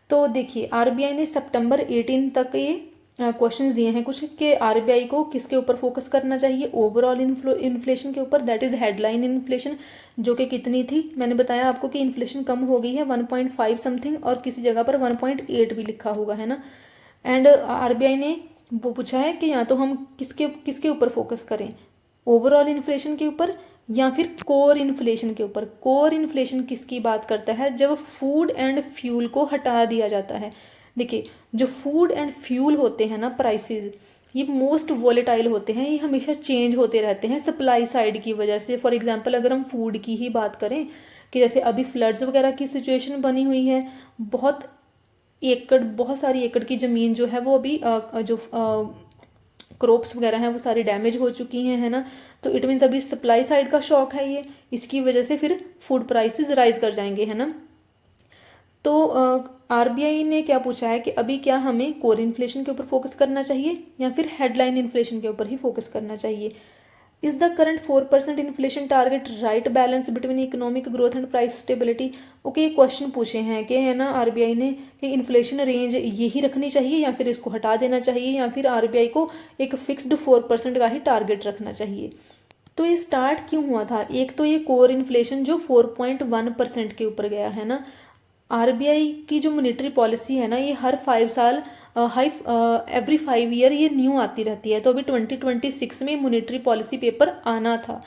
तो देखिए, आरबीआई ने सितंबर 18 तक ये क्वेश्चंस दिए हैं कुछ, कि आरबीआई को किसके ऊपर फोकस करना चाहिए, ओवरऑल इन्फ्लेशन के ऊपर, दैट इज हेडलाइन इन्फ्लेशन, जो कि कितनी थी, मैंने बताया आपको कि इन्फ्लेशन कम हो गई है 1.5 समथिंग, और किसी जगह पर 1.8 भी लिखा होगा, है ना। एंड आरबीआई ने वो पूछा है कि या तो हम किसके ऊपर फोकस करें, ओवरऑल इन्फ्लेशन के ऊपर या फिर कोर इन्फ्लेशन के ऊपर। कोर इन्फ्लेशन किसकी बात करता है, जब फूड एंड फ्यूल को हटा दिया जाता है। देखिए, जो फूड एंड फ्यूल होते हैं ना प्राइसेस, ये मोस्ट वॉलेटाइल होते हैं, ये हमेशा चेंज होते रहते हैं सप्लाई साइड की वजह से। फॉर एग्जांपल अगर हम फूड की ही बात करें, कि जैसे अभी फ्लड्स वगैरह की सिचुएशन बनी हुई है, बहुत सारी एकड़ की ज़मीन जो है वो अभी जो क्रॉप्स वगैरह हैं वो सारी डैमेज हो चुकी हैं, है ना। तो इट मीन्स अभी सप्लाई साइड का शॉक है ये, इसकी वजह से फिर फूड प्राइसेस राइज कर जाएंगे, है ना। तो आरबीआई ने क्या पूछा है कि अभी क्या हमें कोर इन्फ्लेशन के ऊपर फोकस करना चाहिए या फिर हेडलाइन इन्फ्लेशन के ऊपर ही फोकस करना चाहिए। Is the current 4% inflation target right balance between economic growth and price stability. Okay, question पूछे हैं कि, है ना, आरबीआई ने कि इन्फ्लेशन रेंज यही रखनी चाहिए या फिर इसको हटा देना चाहिए, या फिर आरबीआई को एक फिक्स्ड 4% का ही टारगेट रखना चाहिए। तो ये स्टार्ट क्यों हुआ था, एक तो ये कोर इन्फ्लेशन जो 4.1% के ऊपर गया, है ना। आरबीआई की जो मॉनेटरी पॉलिसी है ना, ये हर 5 साल एवरी 5 ईयर ये न्यू आती रहती है। तो अभी 2026 में मॉनेटरी पॉलिसी पेपर आना था,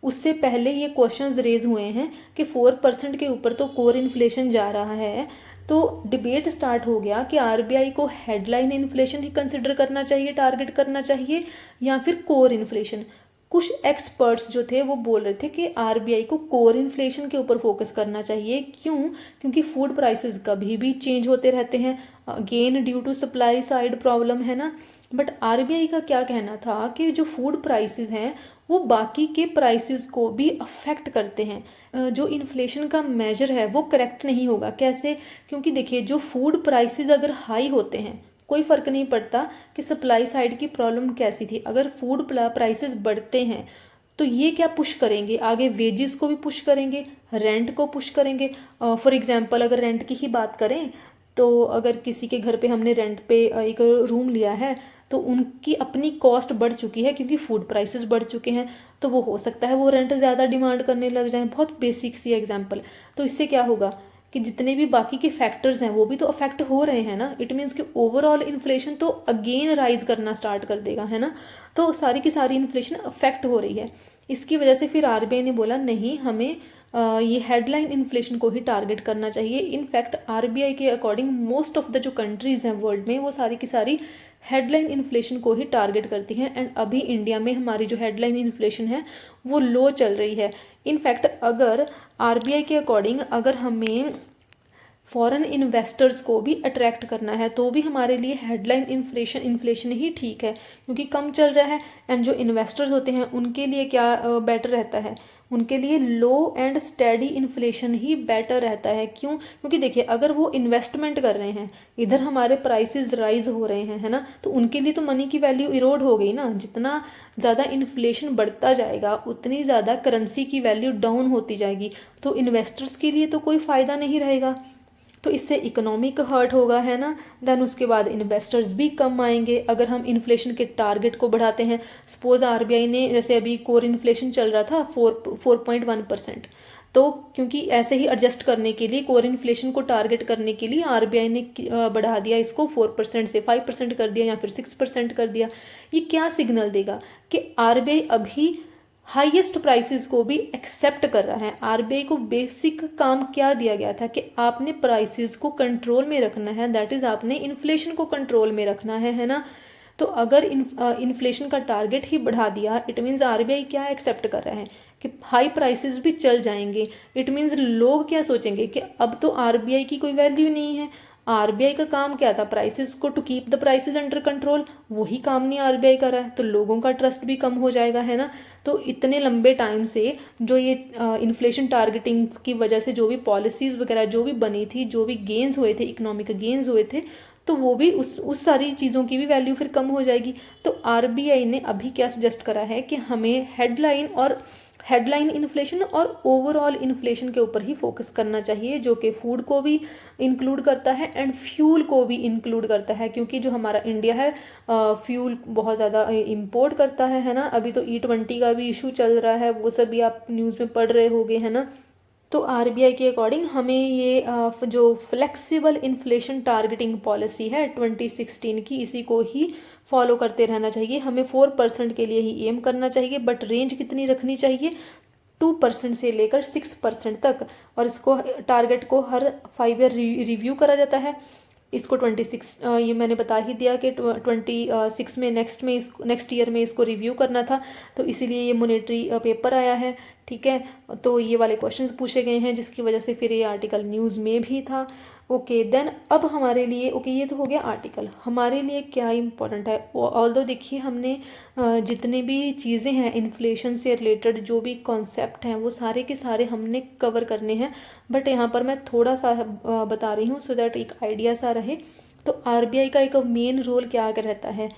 उससे पहले ये क्वेश्चंस रेज हुए हैं कि 4% के ऊपर तो कोर इन्फ्लेशन जा रहा है। तो डिबेट स्टार्ट हो गया कि आरबीआई को हेडलाइन इन्फ्लेशन ही कंसिडर करना चाहिए, टारगेट करना चाहिए, या फिर कोर इन्फ्लेशन। कुछ एक्सपर्ट्स जो थे वो बोल रहे थे कि आरबीआई को कोर इन्फ्लेशन के ऊपर फोकस करना चाहिए। क्यों? क्योंकि फूड प्राइसेस कभी भी चेंज होते रहते हैं, again due to supply side problem, है ना। बट आरबीआई का क्या कहना था कि जो फूड प्राइसेस हैं वो बाकी के प्राइसेस को भी अफेक्ट करते हैं। जो इन्फ्लेशन का मेजर है वो करेक्ट नहीं होगा। कैसे? क्योंकि देखिए, जो फूड प्राइसेस अगर हाई होते हैं, कोई फ़र्क नहीं पड़ता कि सप्लाई साइड की प्रॉब्लम कैसी थी, अगर फूड प्राइसेस बढ़ते हैं तो ये क्या पुश करेंगे आगे, वेजेस को भी पुश करेंगे, रेंट को पुश करेंगे। फॉर एग्जांपल अगर रेंट की ही बात करें, तो अगर किसी के घर पे हमने रेंट पे एक रूम लिया है, तो उनकी अपनी कॉस्ट बढ़ चुकी है क्योंकि फूड प्राइसेस बढ़ चुके हैं, तो वो हो सकता है वो रेंट ज़्यादा डिमांड करने लग जाएं। बहुत बेसिक सी एग्जांपल। तो इससे क्या होगा कि जितने भी बाकी के फैक्टर्स हैं वो भी तो अफेक्ट हो रहे हैं ना। इट मीन्स कि ओवरऑल इन्फ्लेशन तो अगेन राइज करना स्टार्ट कर देगा, है ना। तो सारी की सारी इन्फ्लेशन अफेक्ट हो रही है। इसकी वजह से फिर आरबीआई ने बोला नहीं, हमें ये हेडलाइन इन्फ्लेशन को ही टारगेट करना चाहिए। इनफैक्ट आरबीआई के अकॉर्डिंग मोस्ट ऑफ द जो कंट्रीज हैं वर्ल्ड में, वो सारी की सारी हेडलाइन इन्फ्लेशन को ही टारगेट करती हैं। एंड अभी इंडिया में हमारी जो हेडलाइन इन्फ्लेशन है वो लो चल रही है। इनफैक्ट अगर आरबीआई के अकॉर्डिंग अगर हमें फॉरेन इन्वेस्टर्स को भी अट्रैक्ट करना है तो भी हमारे लिए हेडलाइन इन्फ्लेशन ही ठीक है, क्योंकि कम चल रहा है। एंड जो इन्वेस्टर्स होते हैं उनके लिए क्या बेटर रहता है, उनके लिए लो एंड स्टेडी इन्फ्लेशन ही बेटर रहता है। क्यों? क्योंकि देखिए अगर वो इन्वेस्टमेंट कर रहे हैं, इधर हमारे प्राइसेस राइज हो रहे हैं, है ना, तो उनके लिए तो मनी की वैल्यू इरोड हो गई ना। जितना ज़्यादा इन्फ्लेशन बढ़ता जाएगा उतनी ज़्यादा करेंसी की वैल्यू डाउन होती जाएगी, तो इन्वेस्टर्स के लिए तो कोई फ़ायदा नहीं रहेगा। तो इससे इकोनॉमी का हर्ट होगा, है ना। देन उसके बाद इन्वेस्टर्स भी कम आएंगे। अगर हम इन्फ्लेशन के टारगेट को बढ़ाते हैं, सपोज आरबीआई ने, जैसे अभी कोर इन्फ्लेशन चल रहा था 4.1%, तो क्योंकि ऐसे ही एडजस्ट करने के लिए, कोर इन्फ्लेशन को टारगेट करने के लिए आरबीआई ने बढ़ा दिया इसको 4% से 5% कर दिया या फिर 6% कर दिया। ये क्या सिग्नल देगा कि आरबीआई अभी हाईएस्ट प्राइसेस को भी एक्सेप्ट कर रहा है। आरबीआई को बेसिक काम क्या दिया गया था कि आपने प्राइसेस को कंट्रोल में रखना है, दैट इज आपने इन्फ्लेशन को कंट्रोल में रखना है ना। तो अगर इन्फ्लेशन का टारगेट ही बढ़ा दिया, इट मीन्स आरबीआई क्या एक्सेप्ट कर रहा है कि हाई प्राइसेस भी चल जाएंगे। इट मीन्स लोग क्या सोचेंगे कि अब तो आरबीआई की कोई वैल्यू नहीं है। आरबीआई का काम क्या था? प्राइसेस को, to keep the prices under control, वही काम नहीं आरबीआई कर रहा है, तो लोगों का ट्रस्ट भी कम हो जाएगा, है ना। तो इतने लंबे टाइम से जो ये इन्फ्लेशन टारगेटिंग की वजह से जो भी पॉलिसीज वगैरह जो भी बनी थी, जो भी गेन्स हुए थे, इकोनॉमिक गेन्स हुए थे, तो वो भी उस सारी चीज़ों की भी वैल्यू फिर कम हो जाएगी। तो आरबीआई ने अभी क्या सजेस्ट करा है कि हमें हेडलाइन इन्फ्लेशन और ओवरऑल इन्फ्लेशन के ऊपर ही फोकस करना चाहिए, जो कि फूड को भी इंक्लूड करता है एंड फ्यूल को भी इंक्लूड करता है, क्योंकि जो हमारा इंडिया है फ्यूल बहुत ज़्यादा इंपोर्ट करता है ना। अभी तो E20 का भी इशू चल रहा है, वो सब भी आप न्यूज़ में पढ़ रहे होगे, है ना। तो आरबीआई के अकॉर्डिंग हमें ये जो फ्लेक्सिबल इन्फ्लेशन टारगेटिंग पॉलिसी है 2016 की, इसी को ही फॉलो करते रहना चाहिए। हमें 4% के लिए ही एम करना चाहिए, बट रेंज कितनी रखनी चाहिए? 2% से लेकर 6% तक। और इसको टारगेट को हर 5 ईयर रिव्यू करा जाता है। इसको 26 ये मैंने बता ही दिया कि 26 में नेक्स्ट ईयर में इसको रिव्यू करना था, तो इसीलिए ये मॉनेटरी पेपर आया है, ठीक है। तो ये वाले क्वेश्चंस पूछे गए हैं, जिसकी वजह से फिर ये आर्टिकल न्यूज़ में भी था। ओके देन अब हमारे लिए, ओके ये तो हो गया आर्टिकल। हमारे लिए क्या इम्पोर्टेंट है? ऑल्दो देखिए हमने जितने भी चीज़ें हैं इन्फ्लेशन से रिलेटेड, जो भी कॉन्सेप्ट हैं वो सारे के सारे हमने कवर करने हैं, बट यहाँ पर मैं थोड़ा सा बता रही हूँ सो दैट एक आइडिया सा रहे। तो आरबीआई का एक मेन रोल क्या रहता है?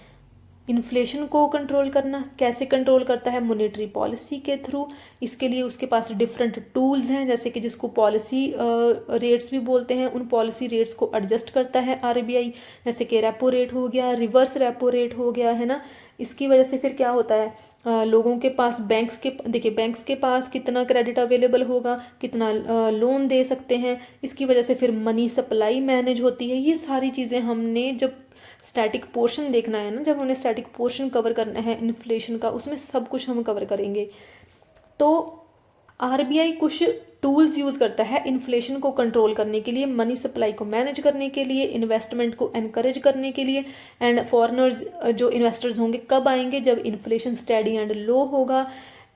इन्फ्लेशन को कंट्रोल करना। कैसे कंट्रोल करता है? मॉनेटरी पॉलिसी के थ्रू। इसके लिए उसके पास डिफरेंट टूल्स हैं, जैसे कि जिसको पॉलिसी रेट्स भी बोलते हैं, उन पॉलिसी रेट्स को एडजस्ट करता है आरबीआई, जैसे कि रेपो रेट हो गया, रिवर्स रेपो रेट हो गया, है ना। इसकी वजह से फिर क्या होता है, लोगों के पास, बैंक्स के पास कितना क्रेडिट अवेलेबल होगा, कितना लोन दे सकते हैं, इसकी वजह से फिर मनी सप्लाई मैनेज होती है। ये सारी चीज़ें हमने जब स्टैटिक पोर्शन देखना है ना, जब हमने स्टैटिक पोर्शन कवर करना है इन्फ्लेशन का, उसमें सब कुछ हम कवर करेंगे। तो आरबीआई कुछ टूल्स यूज़ करता है इन्फ्लेशन को कंट्रोल करने के लिए, मनी सप्लाई को मैनेज करने के लिए, इन्वेस्टमेंट को एनकरेज करने के लिए। एंड फॉरेनर्स जो इन्वेस्टर्स होंगे कब आएंगे? जब इन्फ्लेशन स्टेडी एंड लो होगा।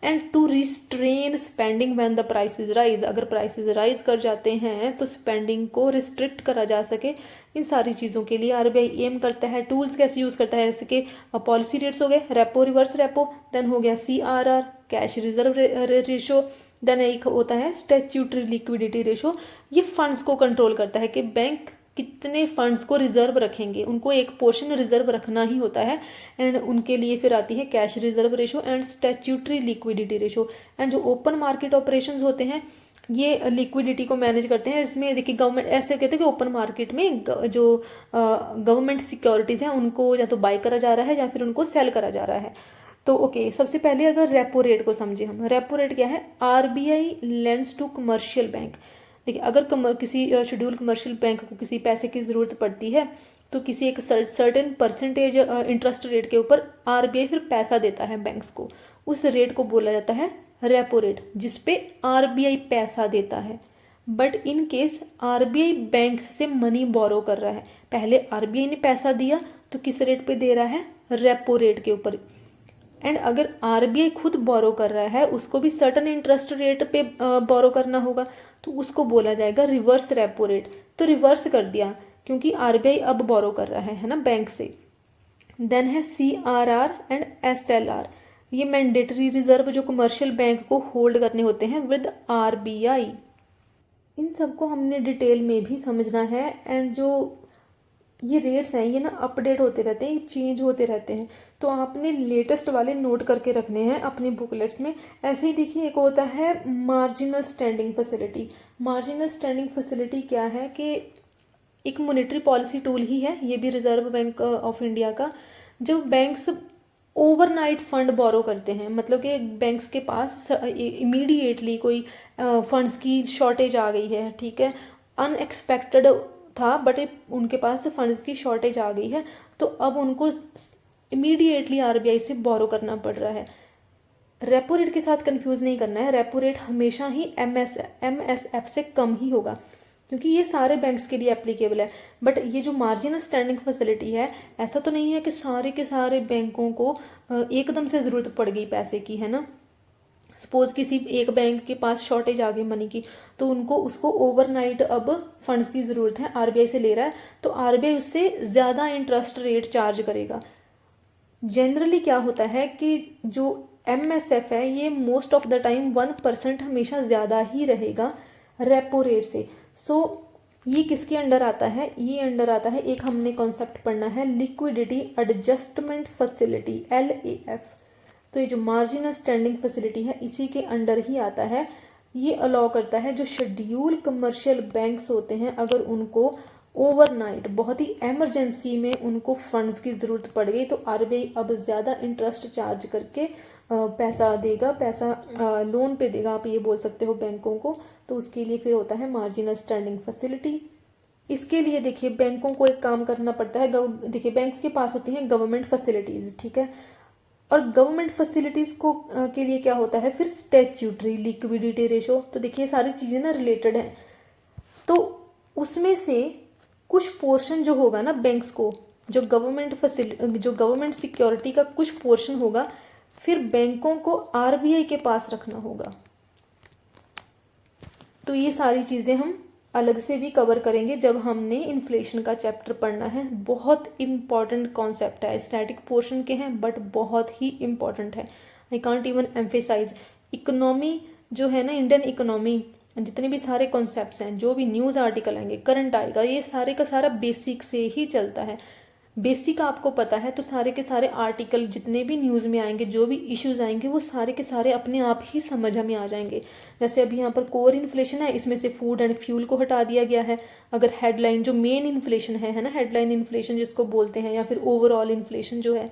And to restrain spending when the prices rise, अगर प्राइसेस राइज कर जाते हैं तो स्पेंडिंग को रिस्ट्रिक्ट करा जा सके। इन सारी चीज़ों के लिए आरबीआई एम करता है। टूल्स कैसे यूज़ करता है? जैसे कि पॉलिसी रेट्स हो गए, रेपो रिवर्स रेपो, देन हो गया CRR, cash reserve ratio, then एक होता है स्टैट्यूटरी लिक्विडिटी रेशो। ये फंड्स को कंट्रोल करता है कि बैंक कितने फंड्स को रिजर्व रखेंगे, उनको एक पोर्शन रिजर्व रखना ही होता है। एंड उनके लिए फिर आती है cash reserve ratio and statutory liquidity ratio. And जो ओपन मार्केट ऑपरेशंस होते हैं ये लिक्विडिटी को मैनेज करते हैं। इसमें देखिए गवर्नमेंट, ऐसे कहते हैं कि ओपन मार्केट में जो गवर्नमेंट सिक्योरिटीज़ हैं उनको या तो बाय करा जा रहा है या फिर उनको सेल करा जा रहा है। तो ओके सबसे पहले अगर रेपो रेट को समझे हम, रेपो रेट क्या है? RBI lends to commercial bank. देखिए अगर किसी शेड्यूल कमर्शियल बैंक को किसी पैसे की ज़रूरत पड़ती है तो किसी एक सर्टेन परसेंटेज इंटरेस्ट रेट के ऊपर आरबीआई फिर पैसा देता है बैंक्स को। उस रेट को बोला जाता है रेपो रेट, जिसपे आरबीआई पैसा देता है। But in case RBI banks से मनी बोरो कर रहा है, पहले आरबीआई ने पैसा दिया तो किस रेट पे दे रहा है? रेपो रेट के ऊपर। एंड अगर आरबीआई खुद बोरो कर रहा है, उसको भी सर्टन इंटरेस्ट रेट पे बोरो करना होगा, तो उसको बोला जाएगा रिवर्स रेपो रेट। तो रिवर्स कर दिया क्योंकि आरबीआई अब बोरो कर रहा है ना बैंक से। देन है CRR एंड SLR। ये मैंडेटरी रिजर्व जो कमर्शियल बैंक को होल्ड करने होते हैं विद आरबीआई। इन सबको हमने डिटेल में भी समझना है। एंड जो ये रेट्स हैं ये ना अपडेट होते रहते हैं, ये चेंज होते रहते हैं, तो आपने लेटेस्ट वाले नोट करके रखने हैं अपनी बुकलेट्स में। ऐसे ही देखिए एक होता है marginal standing facility. Marginal standing facility क्या है कि एक मॉनेटरी पॉलिसी टूल ही है ये भी रिजर्व बैंक ऑफ इंडिया का। जब बैंक्स ओवरनाइट फंड बोरो करते हैं, मतलब कि बैंक्स के पास इमीडिएटली कोई फंड्स की शॉर्टेज आ गई है, ठीक है, अनएक्सपेक्टेड था बट उनके पास फंड्स की शॉर्टेज आ गई है, तो अब उनको इमीडिएटली आरबीआई से बोरो करना पड़ रहा है। रेपो रेट के साथ कंफ्यूज नहीं करना है, रेपो रेट हमेशा ही एमएसएफ से कम ही होगा, क्योंकि ये सारे बैंक्स के लिए एप्लीकेबल है। बट ये जो मार्जिनल स्टैंडिंग फैसिलिटी है, ऐसा तो नहीं है कि सारे के सारे बैंकों को एकदम से ज़रूरत पड़ गई पैसे की, है ना। सपोज किसी एक बैंक के पास शॉर्टेज आ गई मनी की, तो उनको उसको ओवरनाइट अब फंड्स की ज़रूरत है, आरबीआई से ले रहा है, तो आरबीआई उससे ज़्यादा इंटरेस्ट रेट चार्ज करेगा। जनरली क्या होता है कि जो एमएसएफ है ये मोस्ट ऑफ द टाइम 1% हमेशा ज़्यादा ही रहेगा रेपो रेट से। सो ये किसके अंडर आता है, ये अंडर आता है, एक हमने कॉन्सेप्ट पढ़ना है, लिक्विडिटी एडजस्टमेंट फैसिलिटी, LAF। तो ये जो मार्जिनल स्टैंडिंग फैसिलिटी है इसी के अंडर ही आता है। ये अलाउ करता है जो शेड्यूल कमर्शियल बैंक्स होते हैं, अगर उनको ओवरनाइट बहुत ही एमरजेंसी में उनको फंड्स की ज़रूरत पड़ गई, तो आरबीआई अब ज़्यादा इंटरेस्ट चार्ज करके पैसा देगा, पैसा लोन पे देगा, आप ये बोल सकते हो बैंकों को। तो उसके लिए फिर होता है मार्जिनल स्टैंडिंग फैसिलिटी। इसके लिए देखिए बैंकों को एक काम करना पड़ता है। देखिए बैंक्स के पास होती हैं गवर्नमेंट फैसिलिटीज़, ठीक है, और गवर्नमेंट फैसिलिटीज़ को के लिए क्या होता है फिर स्टैट्यूटरी लिक्विडिटी रेशो। तो देखिए सारी चीज़ें ना रिलेटेड हैं, तो उसमें से कुछ पोर्शन जो होगा ना बैंक्स को, जो गवर्नमेंट सिक्योरिटी का कुछ पोर्शन होगा, फिर बैंकों को आरबीआई के पास रखना होगा। तो ये सारी चीज़ें हम अलग से भी कवर करेंगे जब हमने इन्फ्लेशन का चैप्टर पढ़ना है। बहुत इंपॉर्टेंट कॉन्सेप्ट है, स्टैटिक पोर्शन के हैं बट बहुत ही इंपॉर्टेंट है। I can't even emphasise. Economy जो है ना, इंडियन इकोनॉमी, जितने भी सारे कॉन्सेप्ट्स हैं, जो भी न्यूज़ आर्टिकल आएंगे, करंट आएगा, ये सारे का सारा बेसिक से ही चलता है। बेसिक आपको पता है तो सारे के सारे आर्टिकल जितने भी न्यूज़ में आएंगे, जो भी इश्यूज आएंगे, वो सारे के सारे अपने आप ही समझ हमें आ जाएंगे। जैसे अभी यहाँ पर कोर इन्फ्लेशन है, इसमें से फूड एंड फ्यूल को हटा दिया गया है। अगर हेडलाइन जो मेन इन्फ्लेशन है ना, हेडलाइन इन्फ्लेशन जिसको बोलते हैं, या फिर ओवरऑल इन्फ्लेशन जो है,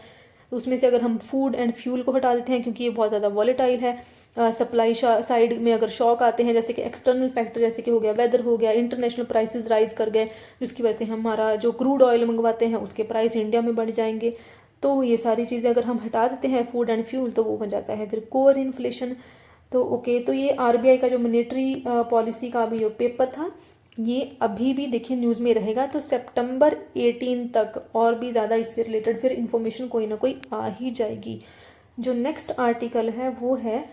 उसमें से अगर हम फूड एंड फ्यूल को हटा देते हैं क्योंकि ये बहुत ज़्यादा वॉलेटाइल है, सप्लाई साइड में अगर शॉक आते हैं, जैसे कि एक्सटर्नल फैक्टर, जैसे कि हो गया वेदर, हो गया इंटरनेशनल प्राइसेस राइज कर गए, जिसकी वजह से हमारा जो क्रूड ऑयल मंगवाते हैं उसके प्राइस इंडिया में बढ़ जाएंगे। तो ये सारी चीज़ें अगर हम हटा देते हैं फूड एंड फ्यूल, तो वो बन जाता है फिर कोर इन्फ्लेशन। तो ओके, तो ये आरबीआई का जो मॉनेटरी पॉलिसी का भी जो पेपर था, ये अभी भी देखिए न्यूज़ में रहेगा। तो सितंबर 18 तक और भी ज़्यादा इससे रिलेटेड फिर इंफॉर्मेशन कोई ना कोई आ ही जाएगी। जो नेक्स्ट आर्टिकल है वो है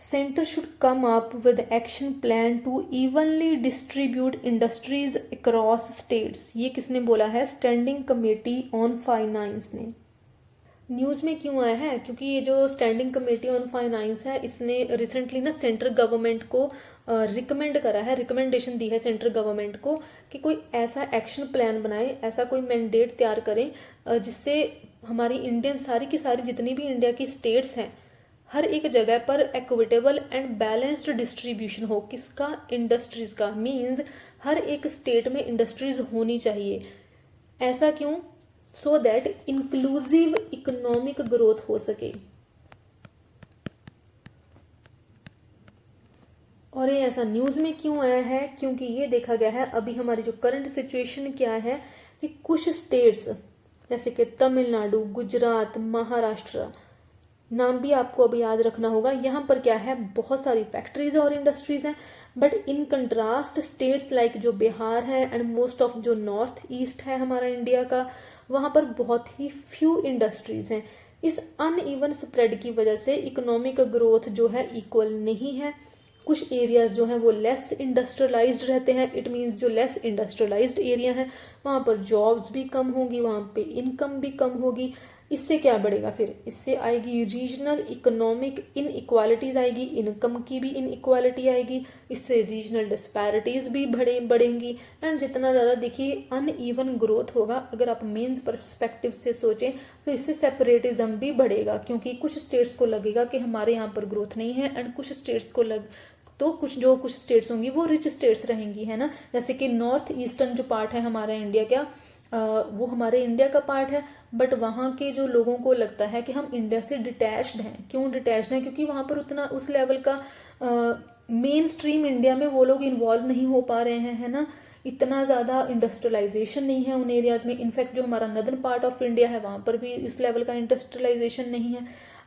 centre should come up with action plan to evenly distribute industries across states. ये किसने बोला है? स्टैंडिंग कमेटी ऑन फाइनेंस ने। न्यूज़ में क्यों आया है? क्योंकि ये जो स्टैंडिंग कमेटी ऑन फाइनेंस है, इसने रिसेंटली ना सेंट्रल गवर्नमेंट को रिकमेंड करा है, रिकमेंडेशन दी है सेंट्रल गवर्नमेंट को कि कोई ऐसा एक्शन प्लान बनाए, ऐसा कोई मैंडेट तैयार करें जिससे हमारी इंडियन सारी की सारी जितनी भी इंडिया की स्टेट्स हैं, हर एक जगह पर इक्विटेबल एंड बैलेंस्ड डिस्ट्रीब्यूशन हो। किसका? इंडस्ट्रीज का। मींस हर एक स्टेट में इंडस्ट्रीज होनी चाहिए। ऐसा क्यों? So that inclusive economic growth हो सके। और ये ऐसा न्यूज़ में क्यों आया है? क्योंकि ये देखा गया है अभी हमारी जो करंट सिचुएशन क्या है कि कुछ स्टेट्स जैसे कि तमिलनाडु, गुजरात, महाराष्ट्र, नाम भी आपको अभी याद रखना होगा, यहाँ पर क्या है, बहुत सारी फैक्ट्रीज और इंडस्ट्रीज हैं। But in contrast states like जो बिहार है एंड मोस्ट ऑफ जो नॉर्थ ईस्ट है हमारा इंडिया का, वहाँ पर बहुत ही फ्यू इंडस्ट्रीज हैं। इस अनइवन स्प्रेड की वजह से इकोनॉमिक ग्रोथ जो है इक्वल नहीं है। कुछ एरियाज जो हैं वो लेस इंडस्ट्रियलाइज्ड रहते हैं। इट मीन्स जो लेस इंडस्ट्रियलाइज्ड एरिया है वहाँ पर जॉब्स भी कम होगी, वहाँ पे इनकम भी कम होगी। इससे क्या बढ़ेगा, फिर इससे आएगी रीजनल इकोनॉमिक इनइक्वालिटीज़ आएगी, इनकम की भी इनइक्वालिटी आएगी, इससे रीजनल डिस्पैरिटीज़ भी बढ़ेंगी। एंड जितना ज़्यादा देखिए अनइवन ग्रोथ होगा, अगर आप मेंस पर्सपेक्टिव से सोचें तो इससे सेपरेटिज्म भी बढ़ेगा, क्योंकि कुछ स्टेट्स को लगेगा कि हमारे यहाँ पर ग्रोथ नहीं है, एंड कुछ स्टेट्स को कुछ स्टेट्स होंगी वो रिच स्टेट्स रहेंगी, है ना। जैसे कि नॉर्थ ईस्टर्न जो पार्ट है हमारा इंडिया क्या वो हमारे इंडिया का पार्ट है, बट वहाँ के जो लोगों को लगता है कि हम इंडिया से डिटैच्ड हैं। क्यों डिटैच्ड हैं? क्योंकि वहाँ पर उतना उस लेवल का मेन स्ट्रीम इंडिया में वो लोग इन्वॉल्व नहीं हो पा रहे हैं, है ना। इतना ज़्यादा इंडस्ट्रियलाइजेशन नहीं है उन एरियाज़ में। इनफैक्ट जो हमारा नदर्न पार्ट ऑफ इंडिया है वहाँ पर भी इस लेवल का इंडस्ट्रियलाइजेशन नहीं है।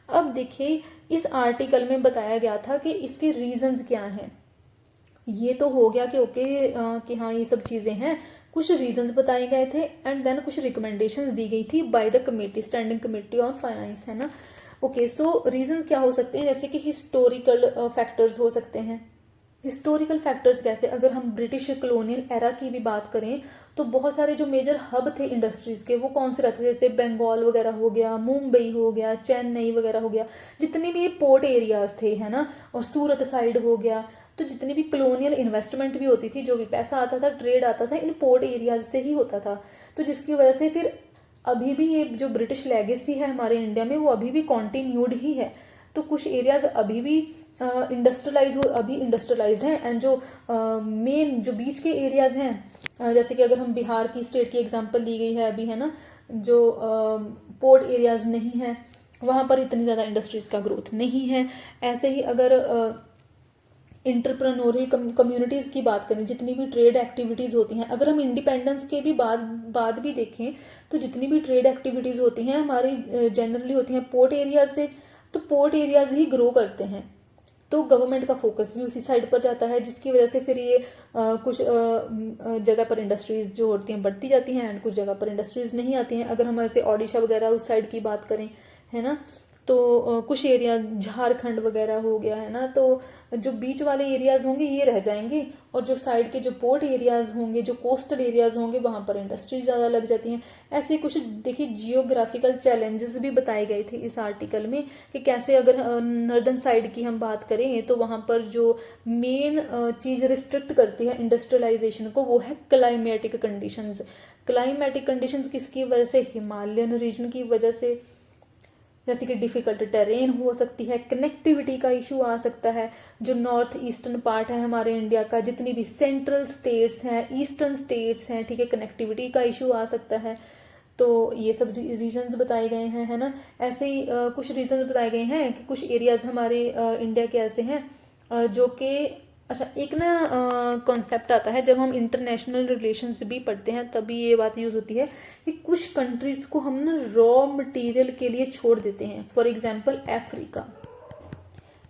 अब देखिए इस आर्टिकल में बताया गया था कि इसके रीजंस क्या हैं। ये तो हो गया कि ओके कि हाँ ये सब चीज़ें हैं, कुछ रीजंस बताए गए थे, एंड देन कुछ रिकमेंडेशंस दी गई थी by the committee, standing committee on finance, है ना। ओके, सो रीजंस क्या हो सकते हैं? जैसे कि हिस्टोरिकल फैक्टर्स हो सकते हैं। हिस्टोरिकल फैक्टर्स कैसे? अगर हम ब्रिटिश कॉलोनियल एरा की भी बात करें तो बहुत सारे जो मेजर हब थे इंडस्ट्रीज के वो कौन से रहते थे? जैसे बंगाल वगैरह हो गया, मुंबई हो गया, चेन्नई वगैरह हो गया, जितने भी पोर्ट एरियाज थे, है ना, और सूरत साइड हो गया। तो जितनी भी कॉलोनियल इन्वेस्टमेंट भी होती थी, जो भी पैसा आता था, ट्रेड आता था, इन पोर्ट एरियाज से ही होता था। तो जिसकी वजह से फिर अभी भी ये जो ब्रिटिश लेगेसी है हमारे इंडिया में वो अभी भी कॉन्टिन्यूड ही है। तो कुछ एरियाज अभी भी इंडस्ट्रियलाइज्ड हैं, एंड जो मेन जो बीच के एरियाज हैं, जैसे कि अगर हम बिहार की स्टेट की एग्जांपल ली गई है अभी, है ना, जो पोर्ट एरियाज नहीं है वहाँ पर इतनी ज़्यादा इंडस्ट्रीज का ग्रोथ नहीं है। ऐसे ही अगर इंटरप्रेन्योरियल कम्युनिटीज़ की बात करें, जितनी भी ट्रेड एक्टिविटीज़ होती हैं, अगर हम इंडिपेंडेंस के भी बाद भी देखें तो जितनी भी ट्रेड एक्टिविटीज़ होती हैं हमारी जनरली होती हैं पोर्ट एरियाज से। तो पोर्ट एरियाज ही ग्रो करते हैं, तो गवर्नमेंट का फोकस भी उसी साइड पर जाता है, जिसकी वजह से फिर ये कुछ जगह पर इंडस्ट्रीज जो होती हैं बढ़ती जाती हैं, एंड कुछ जगह पर इंडस्ट्रीज नहीं आती हैं। अगर हम ऐसे ओडिशा वगैरह उस साइड की बात करें, है ना, तो कुछ एरिया झारखंड वगैरह हो गया, है ना, तो जो बीच वाले एरियाज होंगे ये रह जाएंगे, और जो साइड के जो पोर्ट एरियाज होंगे, जो कोस्टल एरियाज होंगे, वहाँ पर इंडस्ट्रीज ज़्यादा लग जाती हैं। ऐसे कुछ देखिए जियोग्राफिकल चैलेंजेस भी बताए गए थे इस आर्टिकल में, कि कैसे अगर नॉर्दर्न साइड की हम बात करें तो वहाँ पर जो मेन चीज़ रिस्ट्रिक्ट करती है इंडस्ट्रियलाइजेशन को वो है क्लाइमेटिक कंडीशंस। क्लाइमेटिक कंडीशंस किसकी वजह से? हिमालयन रीजन की वजह से, जैसे कि डिफ़िकल्ट टेरेन हो सकती है, कनेक्टिविटी का इशू आ सकता है। जो नॉर्थ ईस्टर्न पार्ट है हमारे इंडिया का, जितनी भी सेंट्रल स्टेट्स हैं, ईस्टर्न स्टेट्स हैं, ठीक है, कनेक्टिविटी का इशू आ सकता है। तो ये सब रीजंस बताए गए हैं, है ना। ऐसे ही कुछ रीजंस बताए गए हैं कि कुछ एरियाज हमारे इंडिया के ऐसे हैं जो कि अच्छा एक ना कॉन्सेप्ट आता है जब हम इंटरनेशनल रिलेशंस भी पढ़ते हैं, तभी ये बात यूज़ होती है कि कुछ कंट्रीज़ को हम ना रॉ मटेरियल के लिए छोड़ देते हैं। फॉर एग्जांपल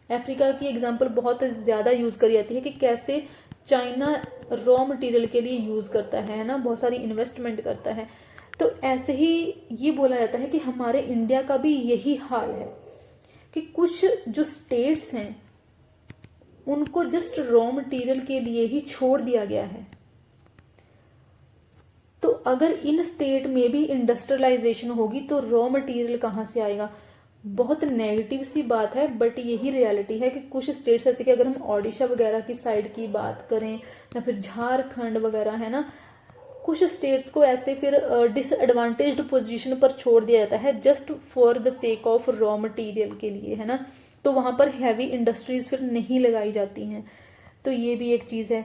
अफ्रीका की एग्जांपल बहुत ज़्यादा यूज़ करी जाती है कि कैसे चाइना रॉ मटेरियल के लिए यूज़ करता है ना, बहुत सारी इन्वेस्टमेंट करता है। तो ऐसे ही ये बोला जाता है कि हमारे इंडिया का भी यही हाल है कि कुछ जो स्टेट्स हैं उनको जस्ट रॉ मटेरियल के लिए ही छोड़ दिया गया है। तो अगर इन स्टेट में भी इंडस्ट्रियलाइजेशन होगी तो रॉ मटेरियल कहाँ से आएगा? बहुत नेगेटिव सी बात है, बट यही रियलिटी है कि कुछ स्टेट्स जैसे कि अगर हम ओडिशा वगैरह की साइड की बात करें या फिर झारखंड वगैरह, है ना, कुछ स्टेट्स को ऐसे फिर डिसएडवांटेज्ड पोजीशन पर छोड़ दिया जाता है just for the sake of raw material के लिए, है ना। तो वहाँ पर हैवी इंडस्ट्रीज फिर नहीं लगाई जाती हैं, तो ये भी एक चीज़ है।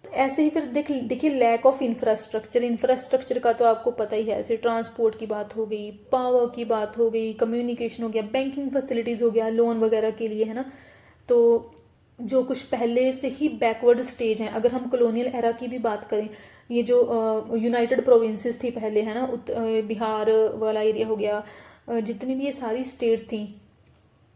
तो ऐसे ही फिर देखिए लैक ऑफ इंफ्रास्ट्रक्चर का तो आपको पता ही है, ऐसे ट्रांसपोर्ट की बात हो गई, पावर की बात हो गई, कम्युनिकेशन हो गया, बैंकिंग फैसिलिटीज़ हो गया, लोन वगैरह के लिए, है ना। तो जो कुछ पहले से ही बैकवर्ड स्टेज हैं, अगर हम कॉलोनियल एरा की भी बात करें, ये जो यूनाइटेड प्रोविंसेस थी पहले, है ना, बिहार वाला एरिया हो गया, जितनी भी ये सारी स्टेट्स थी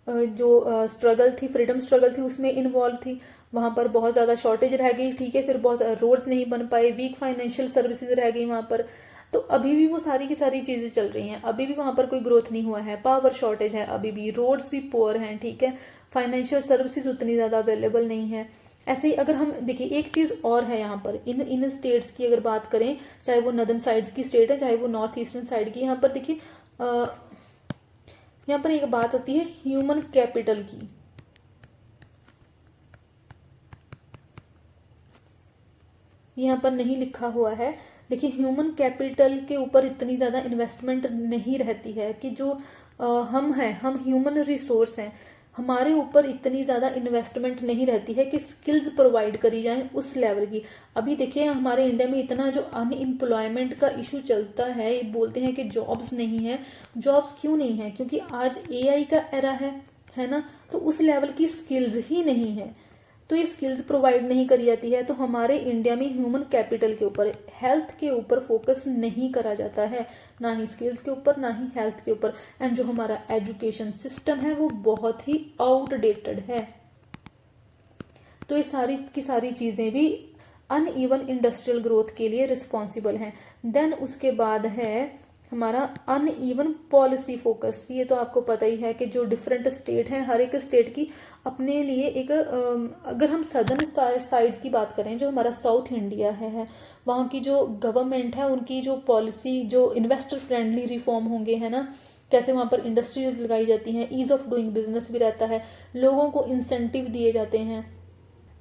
जो स्ट्रगल थी, फ्रीडम स्ट्रगल थी, उसमें इन्वॉल्व थी, वहाँ पर बहुत ज़्यादा शॉर्टेज रह गई, ठीक है, फिर बहुत रोड्स नहीं बन पाए, वीक फाइनेंशियल सर्विसेज रह गई वहाँ पर। तो अभी भी वो सारी की सारी चीज़ें चल रही हैं, अभी भी वहाँ पर कोई ग्रोथ नहीं हुआ है, पावर शॉर्टेज है, अभी भी रोड्स भी पुअर हैं, ठीक है, फाइनेंशियल सर्विसेज उतनी ज़्यादा अवेलेबल नहीं है। ऐसे ही अगर हम देखिए एक चीज़ और है यहाँ पर इन स्टेट्स की अगर बात करें, चाहे वो नदर्न साइड्स की स्टेट है चाहे वो नॉर्थ ईस्टर्न साइड की, यहाँ पर देखिए यहाँ पर एक बात आती है ह्यूमन कैपिटल की। यहाँ पर नहीं लिखा हुआ है। देखिए ह्यूमन कैपिटल के ऊपर इतनी ज़्यादा इन्वेस्टमेंट नहीं रहती है कि जो हम हैं, हम ह्यूमन रिसोर्स हैं, हमारे ऊपर इतनी ज़्यादा इन्वेस्टमेंट नहीं रहती है कि स्किल्स प्रोवाइड करी जाएं उस लेवल की। अभी देखिए हमारे इंडिया में इतना जो अनएम्प्लॉयमेंट का इशू चलता है, ये बोलते हैं कि जॉब्स नहीं है। जॉब्स क्यों नहीं है? क्योंकि आज एआई का एरा है ना, तो उस लेवल की स्किल्स ही नहीं है, तो ये स्किल्स प्रोवाइड नहीं करी जाती है। तो हमारे इंडिया में ह्यूमन कैपिटल के ऊपर, हेल्थ के ऊपर फोकस नहीं करा जाता है, ना ही स्किल्स के ऊपर, ना ही हेल्थ के ऊपर। एंड जो हमारा एजुकेशन सिस्टम है वो बहुत ही आउटडेटेड है। तो ये सारी की सारी चीज़ें भी अनइवन इंडस्ट्रियल ग्रोथ के लिए रिस्पॉन्सिबल हैं। देन उसके बाद है हमारा अनइवन पॉलिसी फोकस। ये तो आपको पता ही है कि जो डिफरेंट स्टेट हैं, हर एक स्टेट की अपने लिए एक अगर हम सदर्न साइड की बात करें, जो हमारा साउथ इंडिया है वहाँ की जो गवर्नमेंट है, उनकी जो पॉलिसी, जो इन्वेस्टर फ्रेंडली रिफॉर्म होंगे, है ना, कैसे वहाँ पर इंडस्ट्रीज लगाई जाती हैं, ईज ऑफ डूइंग बिजनेस भी रहता है, लोगों को इंसेंटिव दिए जाते हैं,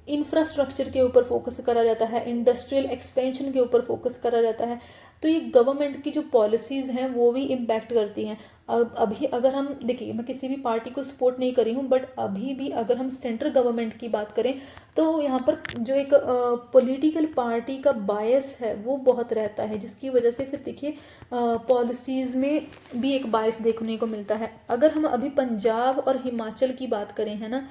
इंफ्रास्ट्रक्चर के ऊपर फोकस करा जाता है, इंडस्ट्रियल एक्सपेंशन के ऊपर फोकस करा जाता है। तो ये गवर्नमेंट की जो पॉलिसीज हैं वो भी इम्पैक्ट करती हैं। अब अभी अगर हम देखिए, मैं किसी भी पार्टी को सपोर्ट नहीं करी हूँ, बट अभी भी अगर हम सेंट्रल गवर्नमेंट की बात करें तो यहाँ पर जो एक पॉलिटिकल पार्टी का बायस है वो बहुत रहता है, जिसकी वजह से फिर देखिए पॉलिसीज में भी एक बायस देखने को मिलता है। अगर हम अभी पंजाब और हिमाचल की बात करें, है ना,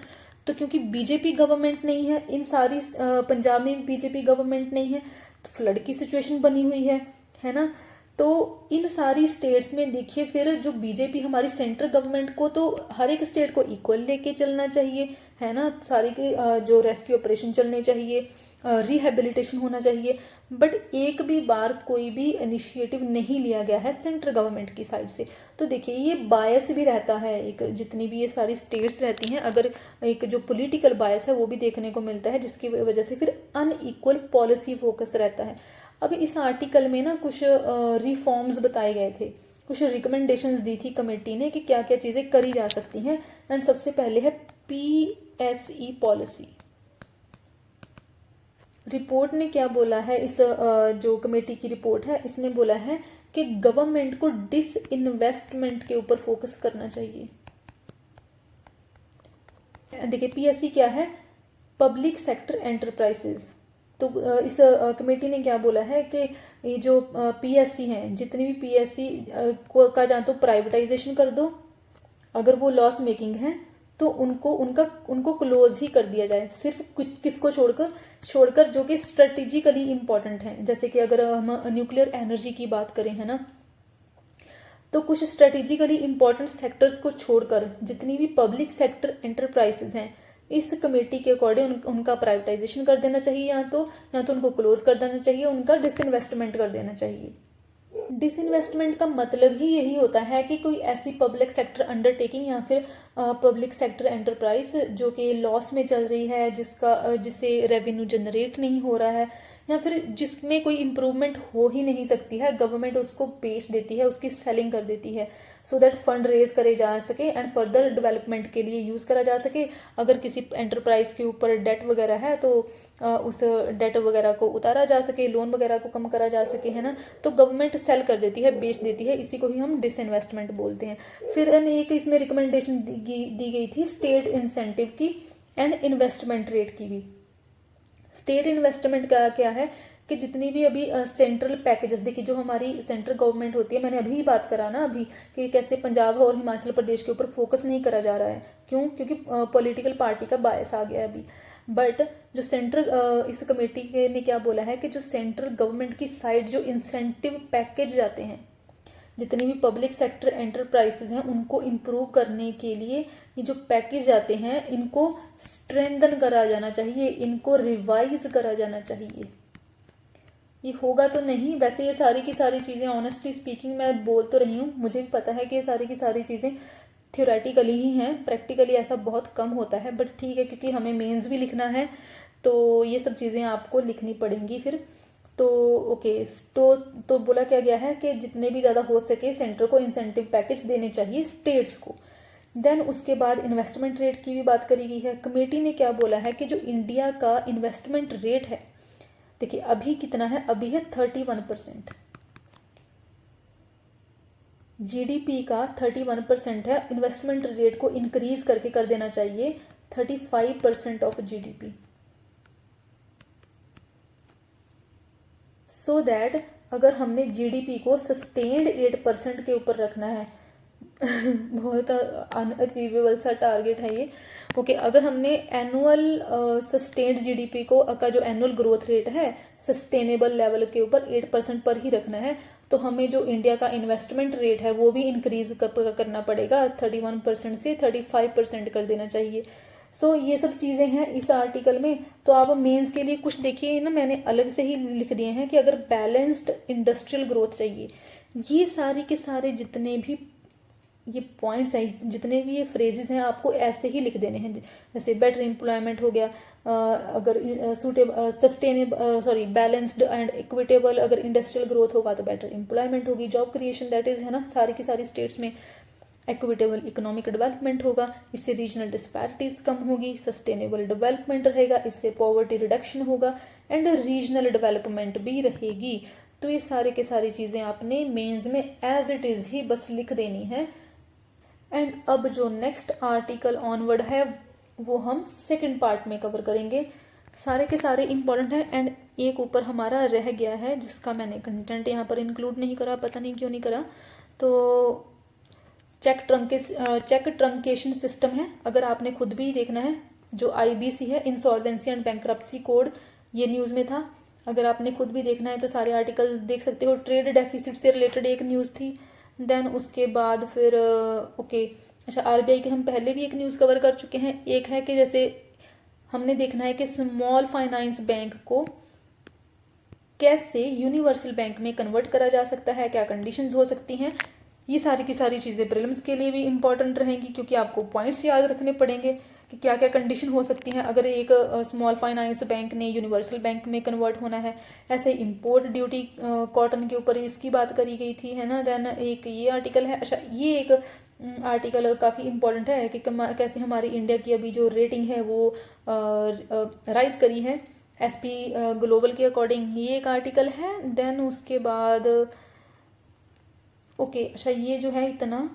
तो क्योंकि बीजेपी गवर्नमेंट नहीं है, इन सारी पंजाब में बीजेपी गवर्नमेंट नहीं है, तो फ्लड की सिचुएशन बनी हुई है ना। तो इन सारी स्टेट्स में देखिए फिर जो बीजेपी, हमारी सेंट्रल गवर्नमेंट को तो हर एक स्टेट को इक्वल लेके चलना चाहिए, है ना, सारी के जो रेस्क्यू ऑपरेशन चलने चाहिए, रिहेबिलिटेशन होना चाहिए, बट एक भी बार कोई भी इनिशिएटिव नहीं लिया गया है सेंट्रल गवर्नमेंट की साइड से। तो देखिए ये बायस भी रहता है, एक जितनी भी ये सारी स्टेट्स रहती हैं, अगर एक जो पॉलिटिकल बायस है वो भी देखने को मिलता है, जिसकी वजह से फिर अनइक्वल पॉलिसी फोकस रहता है। अभी इस आर्टिकल में ना कुछ रिफॉर्म्स बताए गए थे, कुछ रिकमेंडेशंस दी थी कमेटी ने कि क्या क्या चीज़ें करी जा सकती हैं। एंड सबसे पहले है PSE पॉलिसी। रिपोर्ट ने क्या बोला है, इस जो कमेटी की रिपोर्ट है इसने बोला है कि गवर्नमेंट को डिसइन्वेस्टमेंट के ऊपर फोकस करना चाहिए। देखिए PSE क्या है, पब्लिक सेक्टर एंटरप्राइजेज। तो इस कमेटी ने क्या बोला है कि ये जो PSE हैं, जितनी भी PSE का या तो प्राइवेटाइजेशन कर दो, अगर वो लॉस मेकिंग है तो उनको क्लोज ही कर दिया जाए, सिर्फ कुछ किसको छोड़कर जो कि स्ट्रेटेजिकली इंपॉर्टेंट हैं। जैसे कि अगर हम न्यूक्लियर एनर्जी की बात करें, है ना, तो कुछ स्ट्रेटेजिकली इंपॉर्टेंट सेक्टर्स को छोड़कर जितनी भी पब्लिक सेक्टर एंटरप्राइजेज हैं, इस कमेटी के अकॉर्डिंग उनका प्राइवेटाइजेशन कर देना चाहिए, या तो उनको क्लोज कर देना चाहिए, उनका डिसइन्वेस्टमेंट कर देना चाहिए। डिसइन्वेस्टमेंट का मतलब ही यही होता है कि कोई ऐसी पब्लिक सेक्टर अंडरटेकिंग या फिर पब्लिक सेक्टर एंटरप्राइज जो कि लॉस में चल रही है, जिससे रेवेन्यू जनरेट नहीं हो रहा है, या फिर जिसमें कोई इम्प्रूवमेंट हो ही नहीं सकती है, गवर्नमेंट उसको बेच देती है, उसकी सेलिंग कर देती है, सो दैट फंड रेज करे जा सके एंड फर्दर डेवलपमेंट के लिए यूज़ करा जा सके। अगर किसी एंटरप्राइज के ऊपर डेट वगैरह है तो उस डेट वगैरह को उतारा जा सके, लोन वगैरह को कम करा जा सके, है ना। तो गवर्नमेंट सेल कर देती है, बेच देती है, इसी को ही हम डिसइन्वेस्टमेंट बोलते हैं। फिर एक इसमें रिकमेंडेशन दी गई थी स्टेट इंसेंटिव की एंड इन्वेस्टमेंट रेट की भी। स्टेट इन्वेस्टमेंट का क्या है कि जितनी भी अभी सेंट्रल पैकेजेस, देखिए जो हमारी सेंट्रल गवर्नमेंट होती है, मैंने अभी बात करा ना अभी कि कैसे पंजाब और हिमाचल प्रदेश के ऊपर फोकस नहीं करा जा रहा है, क्यों? क्योंकि पॉलिटिकल पार्टी का बायस आ गया है अभी। बट जो सेंट्रल इस कमेटी ने क्या बोला है कि जो सेंट्रल गवर्नमेंट की साइड जो इंसेंटिव पैकेज जाते हैं, जितनी भी पब्लिक सेक्टर एंटरप्राइजेज हैं, उनको इम्प्रूव करने के लिए ये जो पैकेज आते हैं इनको स्ट्रेंथन करा जाना चाहिए, इनको रिवाइज करा जाना चाहिए। ये होगा तो नहीं, वैसे ये सारी की सारी चीज़ें ऑनेस्टली स्पीकिंग मैं बोल तो रही हूँ, मुझे भी पता है कि ये सारी की सारी चीज़ें थियोरेटिकली ही हैं, प्रैक्टिकली ऐसा बहुत कम होता है, बट ठीक है क्योंकि हमें मेंस भी लिखना है तो ये सब चीज़ें आपको लिखनी पड़ेंगी फिर। तो ओके, तो बोला क्या गया है कि जितने भी ज़्यादा हो सके सेंटर को इंसेंटिव पैकेज देने चाहिए स्टेट्स को। देन उसके बाद इन्वेस्टमेंट रेट की भी बात करी गई है। कमेटी ने क्या बोला है कि जो इंडिया का इन्वेस्टमेंट रेट है, देखिए अभी कितना है, अभी है 31%। जीडीपी का 31% है, इन्वेस्टमेंट रेट को इंक्रीज करके कर देना चाहिए 35% ऑफ जीडीपी, सो दैट अगर हमने जीडीपी को सस्टेन्ड 8% के ऊपर रखना है बहुत अनअचीवेबल सा टारगेट है ये। ओके, अगर हमने एनुअल सस्टेन्ड जीडीपी को का जो एनुअल ग्रोथ रेट है सस्टेनेबल लेवल के ऊपर 8% पर ही रखना है, तो हमें जो इंडिया का इन्वेस्टमेंट रेट है वो भी इंक्रीज करना पड़ेगा, 31% से 35% कर देना चाहिए। सो ये सब चीज़ें हैं इस आर्टिकल में। तो आप मेंस के लिए कुछ देखिए ना, मैंने अलग से ही लिख दिए हैं कि अगर बैलेंस्ड इंडस्ट्रियल ग्रोथ चाहिए, ये सारे के सारे जितने भी ये पॉइंट्स हैं, जितने भी ये फ्रेजेस हैं, आपको ऐसे ही लिख देने हैं। जैसे बेटर एम्प्लॉयमेंट हो गया, अगर suitable sustainable balanced and equitable अगर इंडस्ट्रियल ग्रोथ होगा तो बेटर एम्प्लॉयमेंट होगी, जॉब क्रिएशन दैट इज है ना, सारी की सारी स्टेट्स में इक्विटेबल इकोनॉमिक डेवलपमेंट होगा, इससे रीजनल डिस्पैरिटीज कम होगी, सस्टेनेबल डेवलपमेंट रहेगा, इससे पॉवर्टी रिडक्शन होगा एंड रीजनल डेवलपमेंट भी रहेगी। तो ये सारे के सारी चीज़ें आपने मेंस में एज इट इज़ ही बस लिख देनी है। एंड अब जो नेक्स्ट आर्टिकल ऑनवर्ड है वो हम सेकंड पार्ट में कवर करेंगे। सारे के सारे इंपॉर्टेंट हैं एंड एक ऊपर हमारा रह गया है जिसका मैंने कंटेंट यहाँ पर इंक्लूड नहीं करा, पता नहीं क्यों नहीं करा। तो चेक ट्रंकेशन सिस्टम है, अगर आपने खुद भी देखना है, जो आईबीसी है इंसॉल्वेंसी एंड बैंक्रप्सी कोड, ये न्यूज़ में था, अगर आपने खुद भी देखना है तो सारे आर्टिकल देख सकते हो। ट्रेड डेफिसिट से रिलेटेड एक न्यूज़ थी, देन उसके बाद फिर ओके अच्छा आरबीआई के हम पहले भी एक न्यूज़ कवर कर चुके हैं। एक है कि जैसे हमने देखना है कि स्मॉल फाइनेंस बैंक को कैसे यूनिवर्सल बैंक में कन्वर्ट करा जा सकता है, क्या कंडीशंस हो सकती हैं। ये सारी की सारी चीज़ें प्रीलिम्स के लिए भी इंपॉर्टेंट रहेंगी क्योंकि आपको पॉइंट्स याद रखने पड़ेंगे कि क्या क्या कंडीशन हो सकती हैं अगर एक स्मॉल फाइनेंस बैंक ने यूनिवर्सल बैंक में कन्वर्ट होना है। ऐसे इंपोर्ट ड्यूटी कॉटन के ऊपर इसकी बात करी गई थी, है ना। देन एक ये आर्टिकल है, अच्छा ये एक आर्टिकल काफ़ी इंपॉर्टेंट है कि कैसे हमारी इंडिया की अभी जो रेटिंग है वो राइज करी है एसपी ग्लोबल के अकॉर्डिंग, ये एक आर्टिकल है। देन उसके बाद ओके अच्छा ये जो है इतना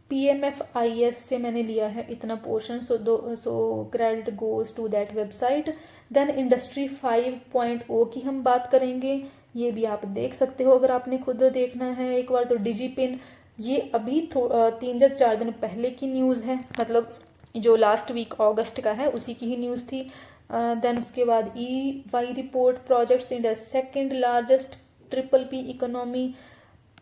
PMFIS से मैंने लिया है इतना portion, so credit goes to that website. Then industry 5.0 की हम बात करेंगे, ये भी आप देख सकते हो अगर आपने खुद देखना है एक बार तो। डिजिपिन ये अभी 3 या 4 दिन पहले की न्यूज़ है, मतलब जो लास्ट वीक अगस्त का है उसी की ही न्यूज़ थी। देन उसके बाद EY report projects India second largest PPP economy.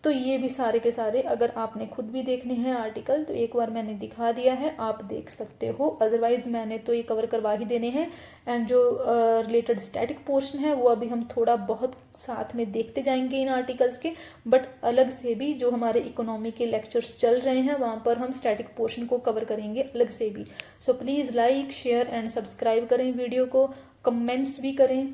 तो ये भी सारे के सारे अगर आपने खुद भी देखने हैं आर्टिकल तो एक बार मैंने दिखा दिया है, आप देख सकते हो। अदरवाइज मैंने तो ये कवर करवा ही देने हैं। एंड जो रिलेटेड स्टैटिक पोर्शन है वो अभी हम थोड़ा बहुत साथ में देखते जाएंगे इन आर्टिकल्स के, बट अलग से भी जो हमारे इकोनॉमी के लेक्चर्स चल रहे हैं वहाँ पर हम स्टैटिक पोर्शन को कवर करेंगे अलग से भी। सो please like share and subscribe करें वीडियो को, कमेंट्स भी करें।